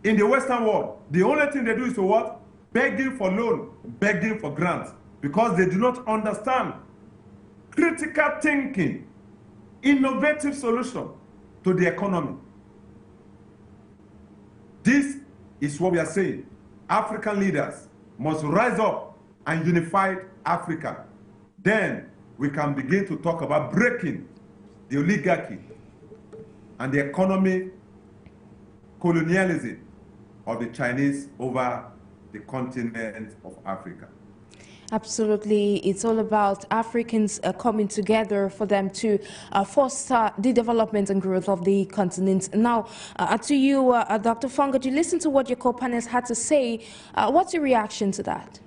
in the Western world, the only thing they do is to what? Begging for loan, begging for grants, because they do not understand critical thinking, innovative solution to the economy. This is what we are saying. African leaders must rise up and unify Africa. Then we can begin to talk about breaking the oligarchy and the economy colonialism of the Chinese over the continent of Africa. Absolutely. It's all about Africans coming together for them to foster the development and growth of the continent. Now, to you, Dr. Fongod, you listened to what your co-panelists had to say. What's your reaction to that?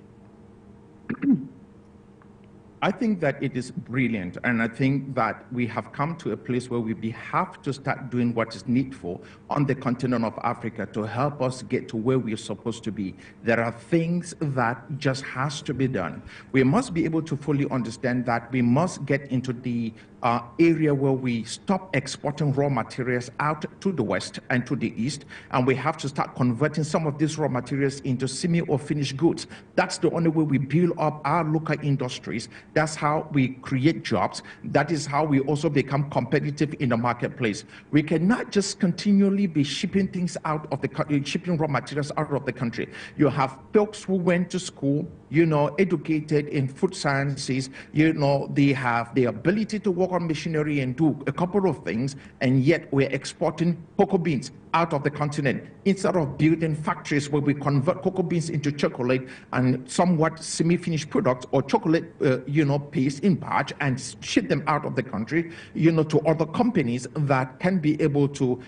I think that it is brilliant, and I think that we have come to a place where we have to start doing what is needful on the continent of Africa to help us get to where we are supposed to be. There are things that just has to be done. We must be able to fully understand that we must get into the area where we stop exporting raw materials out to the West and to the East, and we have to start converting some of these raw materials into semi or finished goods. That's the only way we build up our local industries. That's how we create jobs. That is how we also become competitive in the marketplace. We cannot just continually be shipping things out of the country, shipping raw materials out of the country. You have folks who went to school, educated in food sciences, they have the ability to work on machinery and do a couple of things, and yet we're exporting cocoa beans out of the continent instead of building factories where we convert cocoa beans into chocolate and somewhat semi-finished products or chocolate, paste in batch and ship them out of the country, to other companies that can be able to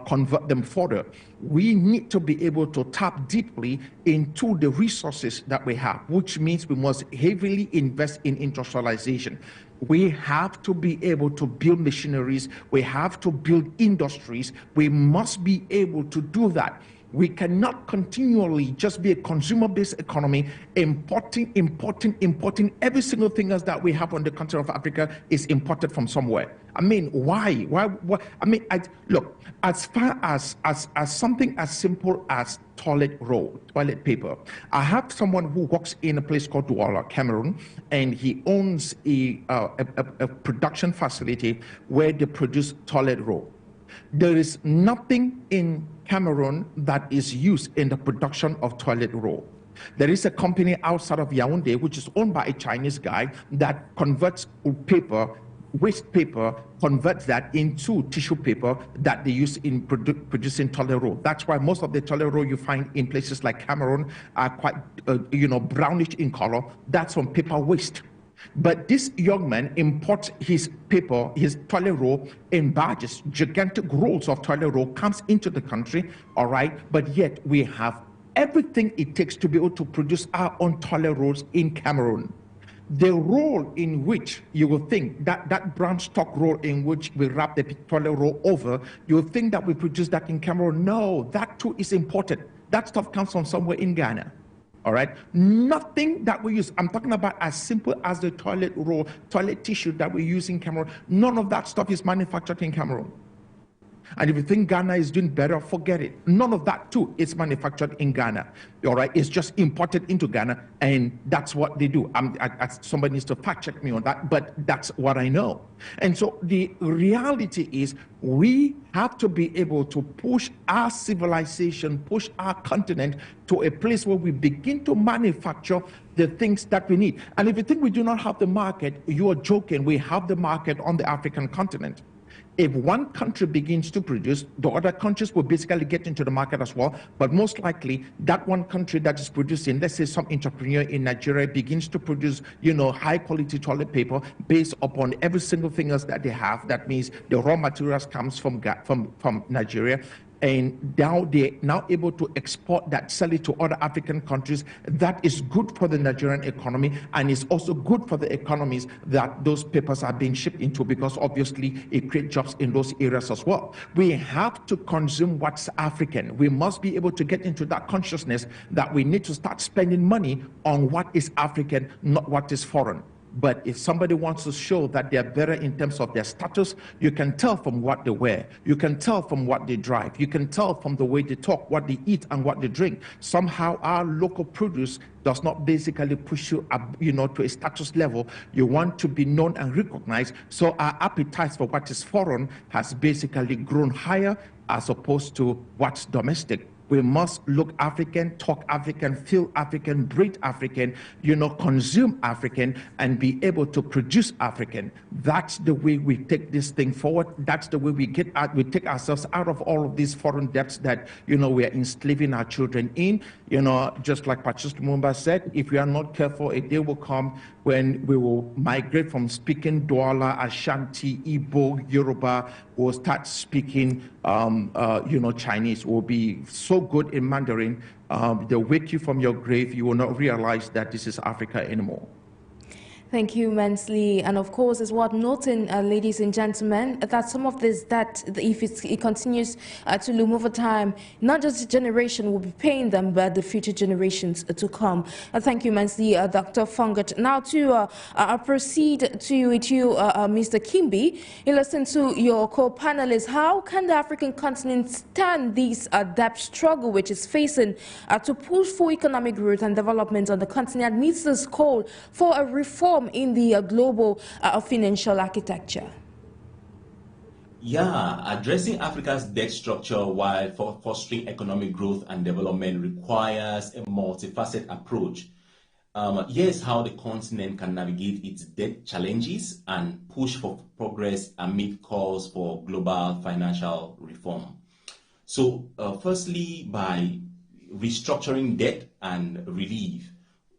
convert them further. We need to be able to tap deeply into the resources that we have, which means we must heavily invest in industrialization. We have to be able to build machineries. We have to build industries. We must be able to do that. We cannot continually just be a consumer-based economy, importing. Every single thing else that we have on the continent of Africa is imported from somewhere. I mean, why? I mean, look, as far as something as simple as toilet paper. I have someone who works in a place called Douala, Cameroon, and he owns a production facility where they produce toilet roll. There is nothing in Cameroon that is used in the production of toilet roll. There is a company outside of Yaoundé, which is owned by a Chinese guy, that converts paper, waste paper, converts that into tissue paper that they use in producing toilet roll. That's why most of the toilet roll you find in places like Cameroon are quite, brownish in color. That's from paper waste. But this young man imports his paper, his toilet roll in barges, gigantic rolls of toilet roll comes into the country, all right? But yet we have everything it takes to be able to produce our own toilet rolls in Cameroon. The roll in which you will think that brown stock roll in which we wrap the toilet roll over, you will think that we produce that in Cameroon. No, that too is imported. That stuff comes from somewhere in Ghana. All right, nothing that we use. I'm talking about as simple as the toilet roll, toilet tissue that we use in Cameroon. None of that stuff is manufactured in Cameroon. And if you think Ghana is doing better, forget it. None of that too is manufactured in Ghana. All right, it's just imported into Ghana, and that's what they do. Somebody needs to fact check me on that, but that's what I know. And so the reality is we have to be able to push our civilization, push our continent to a place where we begin to manufacture the things that we need. And if you think we do not have the market, you are joking. We have the market on the African continent. If one country begins to produce, the other countries will basically get into the market as well. But most likely, that one country that is producing, let's say some entrepreneur in Nigeria begins to produce, high quality toilet paper based upon every single thing else that they have. That means the raw materials comes from Nigeria. And now they're now able to export that, sell it to other African countries. That is good for the Nigerian economy, and it's also good for the economies that those papers are being shipped into, because obviously it creates jobs in those areas as well. We have to consume what's African. We must be able to get into that consciousness that we need to start spending money on what is African, not what is foreign. But if somebody wants to show that they're better in terms of their status, you can tell from what they wear. You can tell from what they drive. You can tell from the way they talk, what they eat and what they drink. Somehow our local produce does not basically push you up, to a status level. You want to be known and recognized. So our appetite for what is foreign has basically grown higher as opposed to what's domestic. We must look African, talk African, feel African, breathe African, consume African, and be able to produce African. That's the way we take this thing forward. That's the way we take ourselves out of all of these foreign debts that, we are enslaving our children in. Just like Patrice Lumumba said, if we are not careful, a day will come when we will migrate from speaking Douala, Ashanti, Igbo, Yoruba, we'll start speaking, Chinese. We'll be so good in Mandarin, they'll wake you from your grave. You will not realize that this is Africa anymore. Thank you immensely. And of course, it's worth noting, ladies and gentlemen, that some of this debt, if it continues to loom over time, not just the generation will be paying them, but the future generations to come. Thank you immensely, Dr. FONGOD. Now to proceed with you, Mr. KIMBI, in listen to your co-panelists, how can the African continent stand this debt struggle which is facing to push for economic growth and development on the continent meets this call for a reform in the global financial architecture? Yeah, addressing Africa's debt structure while fostering economic growth and development requires a multifaceted approach. Here's how the continent can navigate its debt challenges and push for progress amid calls for global financial reform. So, firstly, by restructuring debt and relief,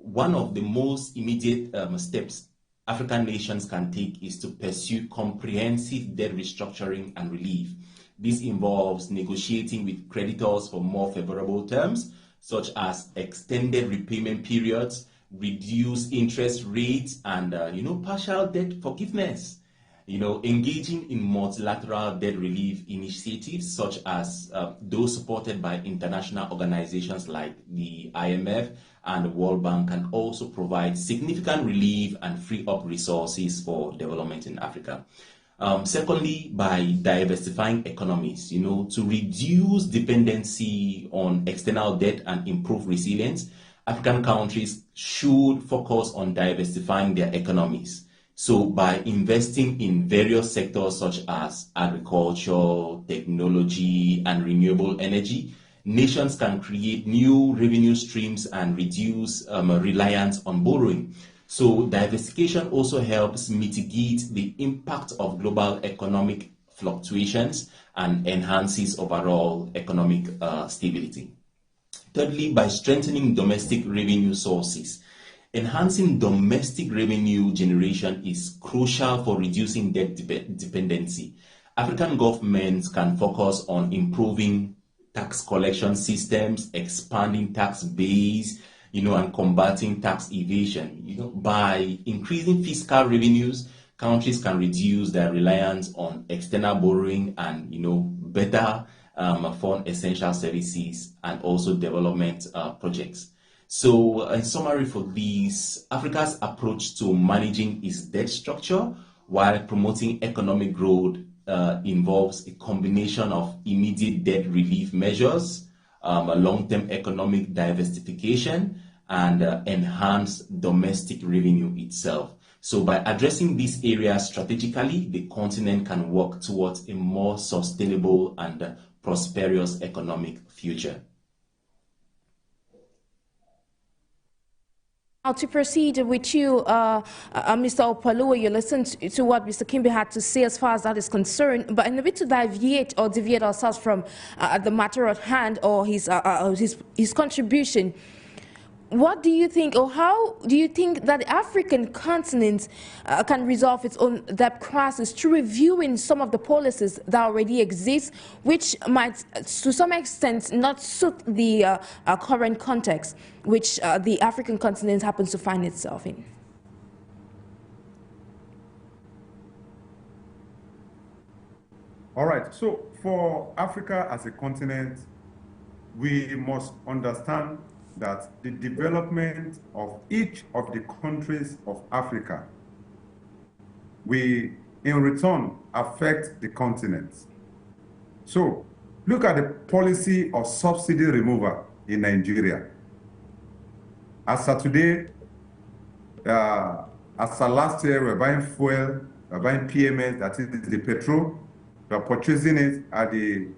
one of the most immediate steps African nations can take is to pursue comprehensive debt restructuring and relief. This involves negotiating with creditors for more favorable terms, such as extended repayment periods, reduced interest rates, and partial debt forgiveness. Engaging in multilateral debt relief initiatives, such as those supported by international organizations like the IMF and the World Bank, can also provide significant relief and free up resources for development in Africa. Secondly, by diversifying economies, to reduce dependency on external debt and improve resilience, African countries should focus on diversifying their economies. So by investing in various sectors such as agriculture, technology, and renewable energy, nations can create new revenue streams and reduce reliance on borrowing. So diversification also helps mitigate the impact of global economic fluctuations and enhances overall economic stability. Thirdly, by strengthening domestic revenue sources. Enhancing domestic revenue generation is crucial for reducing debt dependency. African governments can focus on improving tax collection systems, expanding tax base, and combating tax evasion. By increasing fiscal revenues, countries can reduce their reliance on external borrowing and, better fund essential services and also development projects. So, in summary for this, Africa's approach to managing its debt structure while promoting economic growth involves a combination of immediate debt relief measures, a long-term economic diversification, and enhanced domestic revenue itself. So by addressing these areas strategically, the continent can work towards a more sustainable and prosperous economic future. Now to proceed with you, Mr. OPEOLUWA, you listened to what Mr. KIMBI had to say as far as that is concerned, but in a bit to deviate ourselves from the matter at hand or his contribution, what do you think, or how do you think that the African continent can resolve its own debt crisis through reviewing some of the policies that already exist, which might, to some extent, not suit the current context which the African continent happens to find itself in? All right, so for Africa as a continent, we must understand that the development of each of the countries of Africa will, in return, affect the continent. So, look at the policy of subsidy removal in Nigeria. As of today, as of last year, we're buying fuel, we're buying PMS, that is the petrol, we're purchasing it at the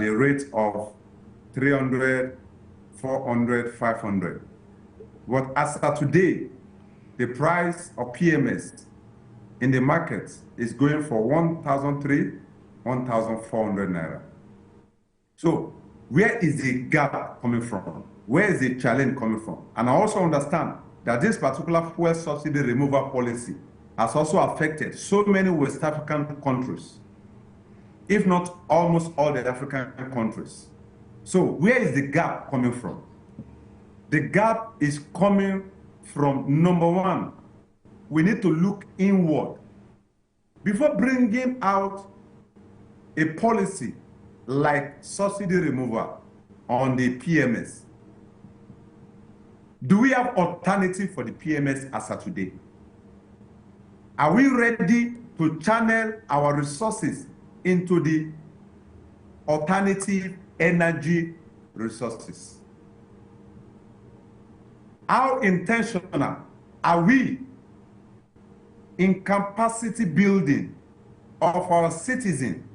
rate of 300, 400, 500. But as of today, the price of PMS in the market is going for 1,300, 1,400 naira. So where is the gap coming from? Where is the challenge coming from? And I also understand that this particular fuel subsidy removal policy has also affected so many West African countries, if not almost all the African countries. So where is the gap coming from? The gap is coming from, number one, we need to look inward. Before bringing out a policy like subsidy removal on the PMS, do we have alternative for the PMS as of today? Are we ready to channel our resources into the alternative energy resources? How intentional are we in capacity building of our citizens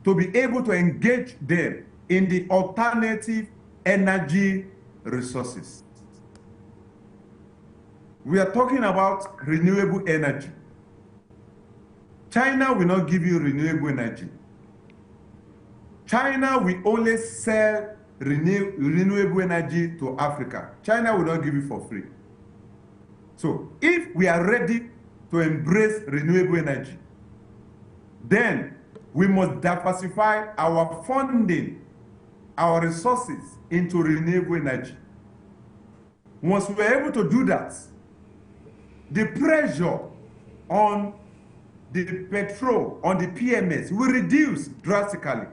to be able to engage them in the alternative energy resources? We are talking about renewable energy. China will not give you renewable energy. China will only sell renewable energy to Africa. China will not give it for free. So if we are ready to embrace renewable energy, then we must diversify our funding, our resources into renewable energy. Once we are able to do that, the pressure on the petrol, on the PMS, will reduce drastically.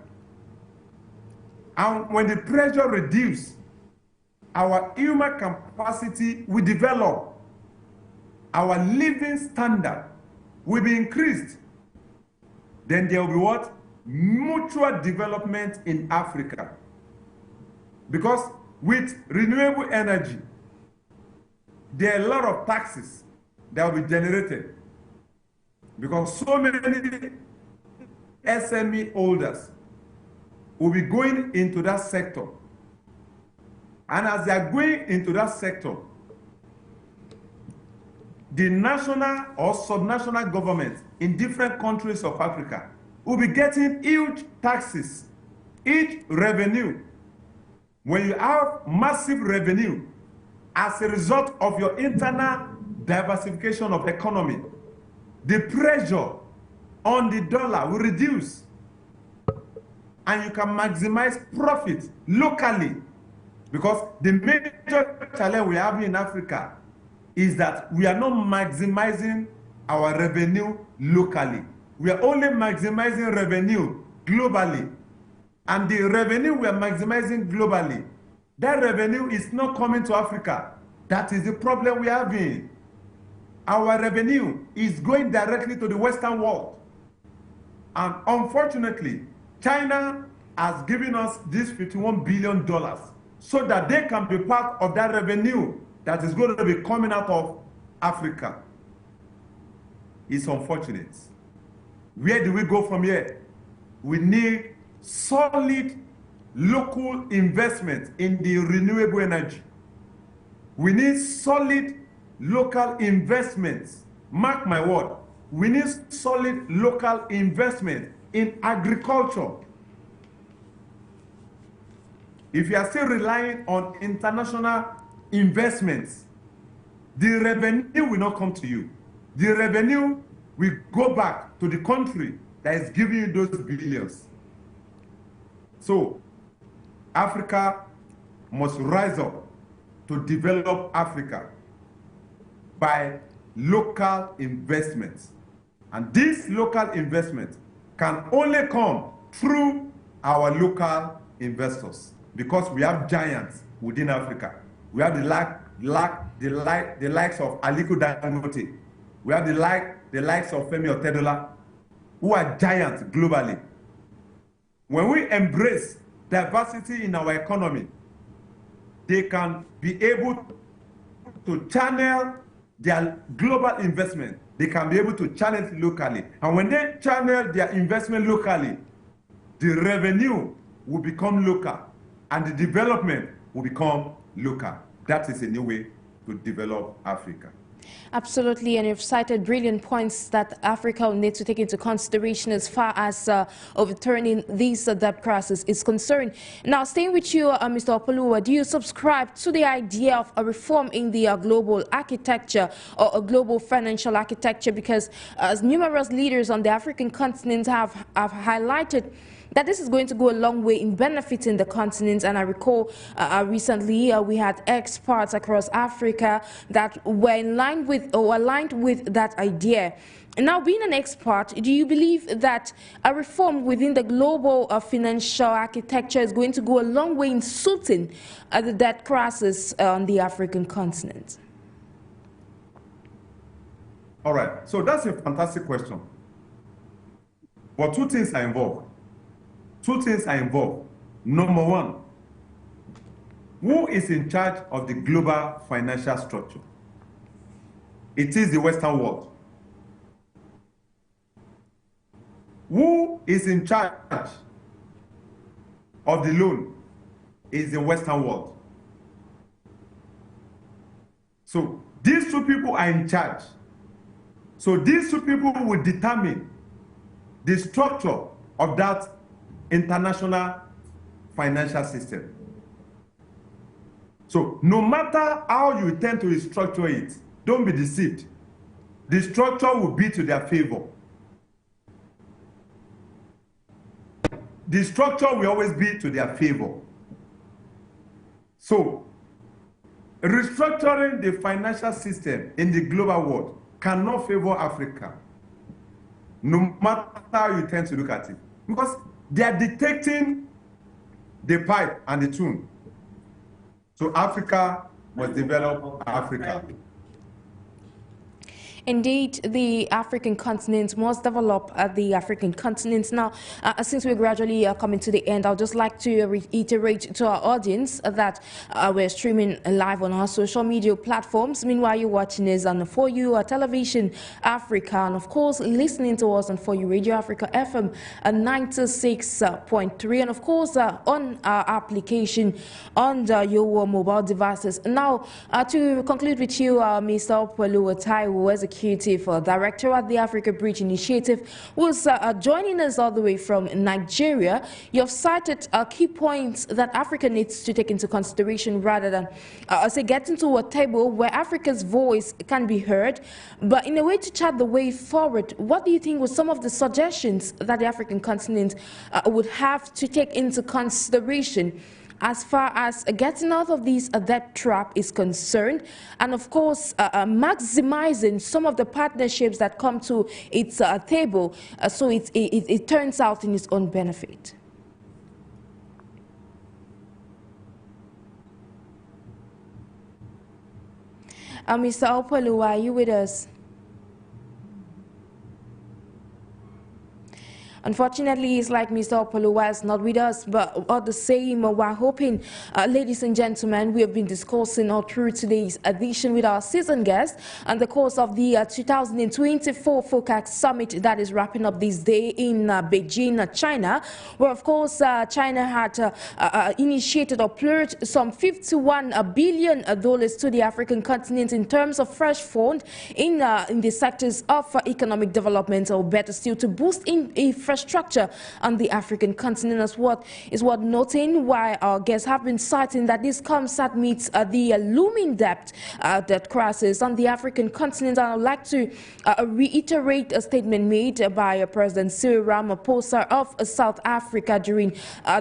And when the pressure reduces, our human capacity will develop. Our living standard will be increased. Then there will be what? Mutual development in Africa. Because with renewable energy, there are a lot of taxes that will be generated. Because so many SME holders will be going into that sector. And as they are going into that sector, the national or subnational government in different countries of Africa will be getting huge taxes, huge revenue. When you have massive revenue as a result of your internal diversification of economy, the pressure on the dollar will reduce. And you can maximize profit locally. Because the major challenge we have in Africa is that we are not maximizing our revenue locally. We are only maximizing revenue globally. And the revenue we are maximizing globally, that revenue is not coming to Africa. That is the problem we are having. Our revenue is going directly to the Western world. And unfortunately, China has given us this $51 billion so that they can be part of that revenue that is going to be coming out of Africa. It's unfortunate. Where do we go from here? We need solid local investment in the renewable energy. We need solid local investments. Mark my word. We need solid local investment in agriculture. If you are still relying on international investments, the revenue will not come to you. The revenue will go back to the country that is giving you those billions. So, Africa must rise up to develop Africa by local investments. And this local investment can only come through our local investors, because we have giants within Africa. We have the likes of Aliko Dangote. We have the likes of Femi Otedola, who are giants globally. When we embrace diversity in our economy, they can be able to channel their global investment. They can be able to channel it locally. And when they channel their investment locally, the revenue will become local and the development will become local. That is a new way to develop Africa. Absolutely, and you've cited brilliant points that Africa will need to take into consideration as far as overturning this debt crisis is concerned. Now, staying with you, Mr. OPEOLUWA, do you subscribe to the idea of a reform in the global architecture or a global financial architecture? Because as numerous leaders on the African continent have highlighted that this is going to go a long way in benefiting the continent. And I recall recently we had experts across Africa that were in line with or aligned with that idea. And now, being an expert, do you believe that a reform within the global financial architecture is going to go a long way in suiting the debt crisis on the African continent? All right, so that's a fantastic question. But two things are involved. Number one, who is in charge of the global financial structure? It is the Western world. Who is in charge of the loan? Is the Western world. So these two people are in charge. So these two people will determine the structure of that international financial system. So no matter how you intend to restructure it, don't be deceived. The structure will be to their favor. The structure will always be to their favor. So restructuring the financial system in the global world cannot favor Africa, no matter how you tend to look at it, because they are dictating the pipe and the tune. So Africa must develop Africa. Indeed, the African continent must develop the African continent. Now, since we're gradually coming to the end, I'd just like to reiterate to our audience that we're streaming live on our social media platforms. Meanwhile, you're watching us on 4U Television Africa, and of course, listening to us on 4U Radio Africa FM 96.3, and of course, on our application on your mobile devices. Now, to conclude with you, Mr. OPEOLUWA TAIWO, Executive Director at the Africa Bridge Initiative, who's joining us all the way from Nigeria. You've cited key points that Africa needs to take into consideration rather than, say, get into a table where Africa's voice can be heard. But in a way to chart the way forward, what do you think were some of the suggestions that the African continent would have to take into consideration as far as getting out of this debt trap is concerned, and of course maximizing some of the partnerships that come to its table so it turns out in its own benefit? Mr. OPEOLUWA, are you with us? Unfortunately, it's like Mr. OPEOLUWA is not with us, but all the same, we're hoping, ladies and gentlemen, we have been discussing all through today's edition with our season guest on the course of the 2024 Focac Summit that is wrapping up this day in Beijing, China, where, of course, China had initiated or pledged some $51 billion to the African continent in terms of fresh fund in the sectors of economic development, or better still, to boost in infrastructure on the African continent. As what is worth noting, why our guests have been citing that this comes amidst the looming debt crisis on the African continent. I would like to reiterate a statement made by President Cyril Ramaphosa of South Africa during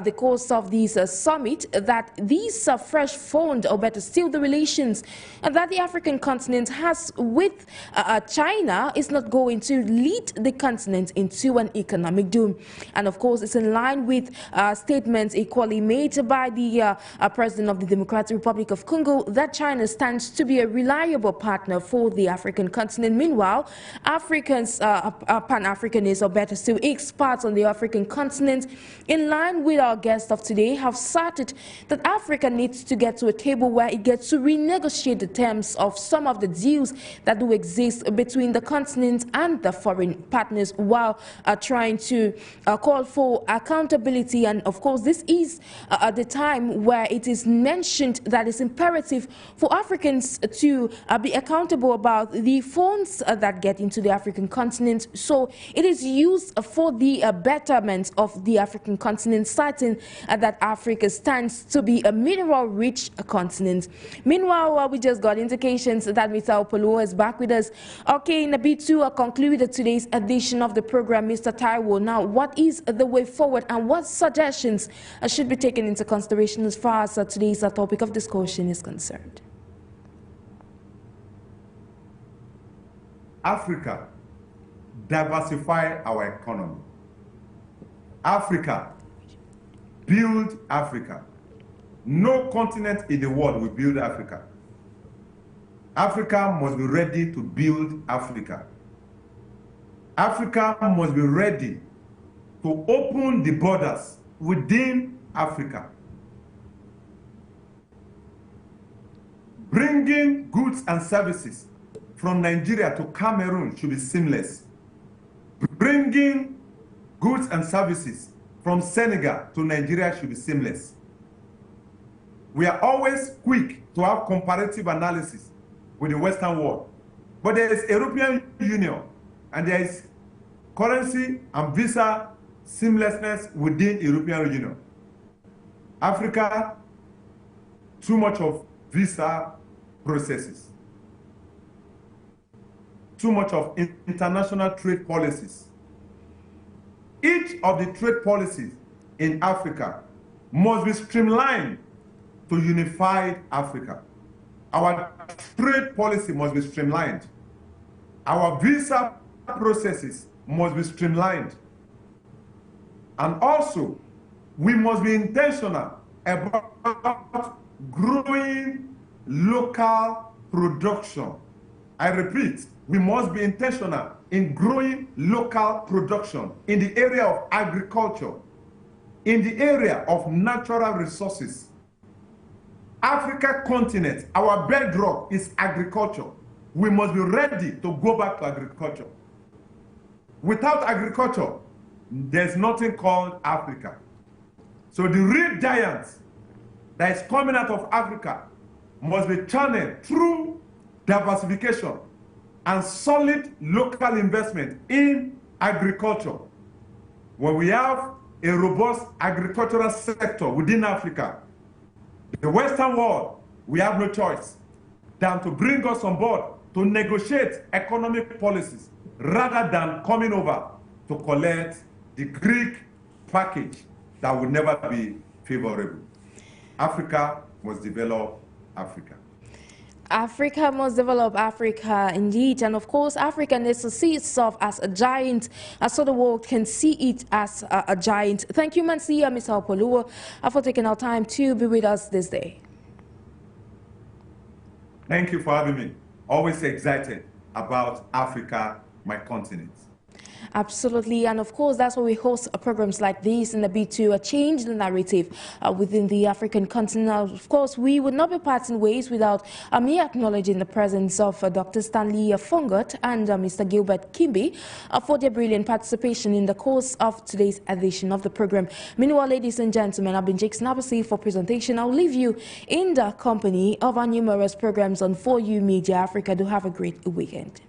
the course of this summit, that these fresh fund, or better still, the relations that the African continent has with China is not going to lead the continent into an economic doom. And of course, it's in line with statements equally made by the President of the Democratic Republic of Congo that China stands to be a reliable partner for the African continent. Meanwhile, Africans, Pan-Africanists, or better still, experts on the African continent, in line with our guest of today, have cited that Africa needs to get to a table where it gets to renegotiate the terms of some of the deals that do exist between the continent and the foreign partners, while trying to call for accountability. And of course, this is the time where it is mentioned that it's imperative for Africans to be accountable about the funds that get into the African continent, so it is used for the betterment of the African continent, citing that Africa stands to be a mineral-rich continent. Meanwhile, we just got indications that Mr. OPEOLUWA is back with us. Okay, in a bit to conclude today's edition of the program, Mr. Taiwo, now what is the way forward and what suggestions should be taken into consideration as far as today's topic of discussion is concerned? Africa, diversify our economy. Africa, build Africa. No continent in the world will build Africa. Africa must be ready to build Africa. Africa must be ready to open the borders within Africa. Bringing goods and services from Nigeria to Cameroon should be seamless. Bringing goods and services from Senegal to Nigeria should be seamless. We are always quick to have comparative analysis with the Western world. But there is European Union, and there is currency and visa seamlessness within European Union. Africa, too much of visa processes, too much of international trade policies. Each of the trade policies in Africa must be streamlined to unified Africa. Our trade policy must be streamlined. Our visa processes must be streamlined. And also, we must be intentional about growing local production. I repeat, we must be intentional in growing local production in the area of agriculture, in the area of natural resources. Africa continent, our bedrock is agriculture. We must be ready to go back to agriculture. Without agriculture, there's nothing called Africa. So the real giant that is coming out of Africa must be channeled through diversification and solid local investment in agriculture. When we have a robust agricultural sector within Africa, the Western world, we have no choice than to bring us on board to negotiate economic policies rather than coming over to collect the Greek package that will never be favorable. Africa must develop Africa. Africa must develop Africa, indeed. And of course, Africa needs to see itself as a giant, so the world can see it as a giant. Thank you, Mr. OPEOLUWA, for taking our time to be with us this day. Thank you for having me. Always excited about Africa, my continent. Absolutely, and of course that's why we host programs like this in a bid to change the narrative within the African continent. Of course, we would not be parting ways without me acknowledging the presence of Dr. Stanley FONGOD and Mr. Gilbert KIMBI for their brilliant participation in the course of today's edition of the program. Meanwhile, ladies and gentlemen, I've been NJIX NABESEH for presentation. I'll leave you in the company of our numerous programs on 4U Media Africa. Do have a great weekend.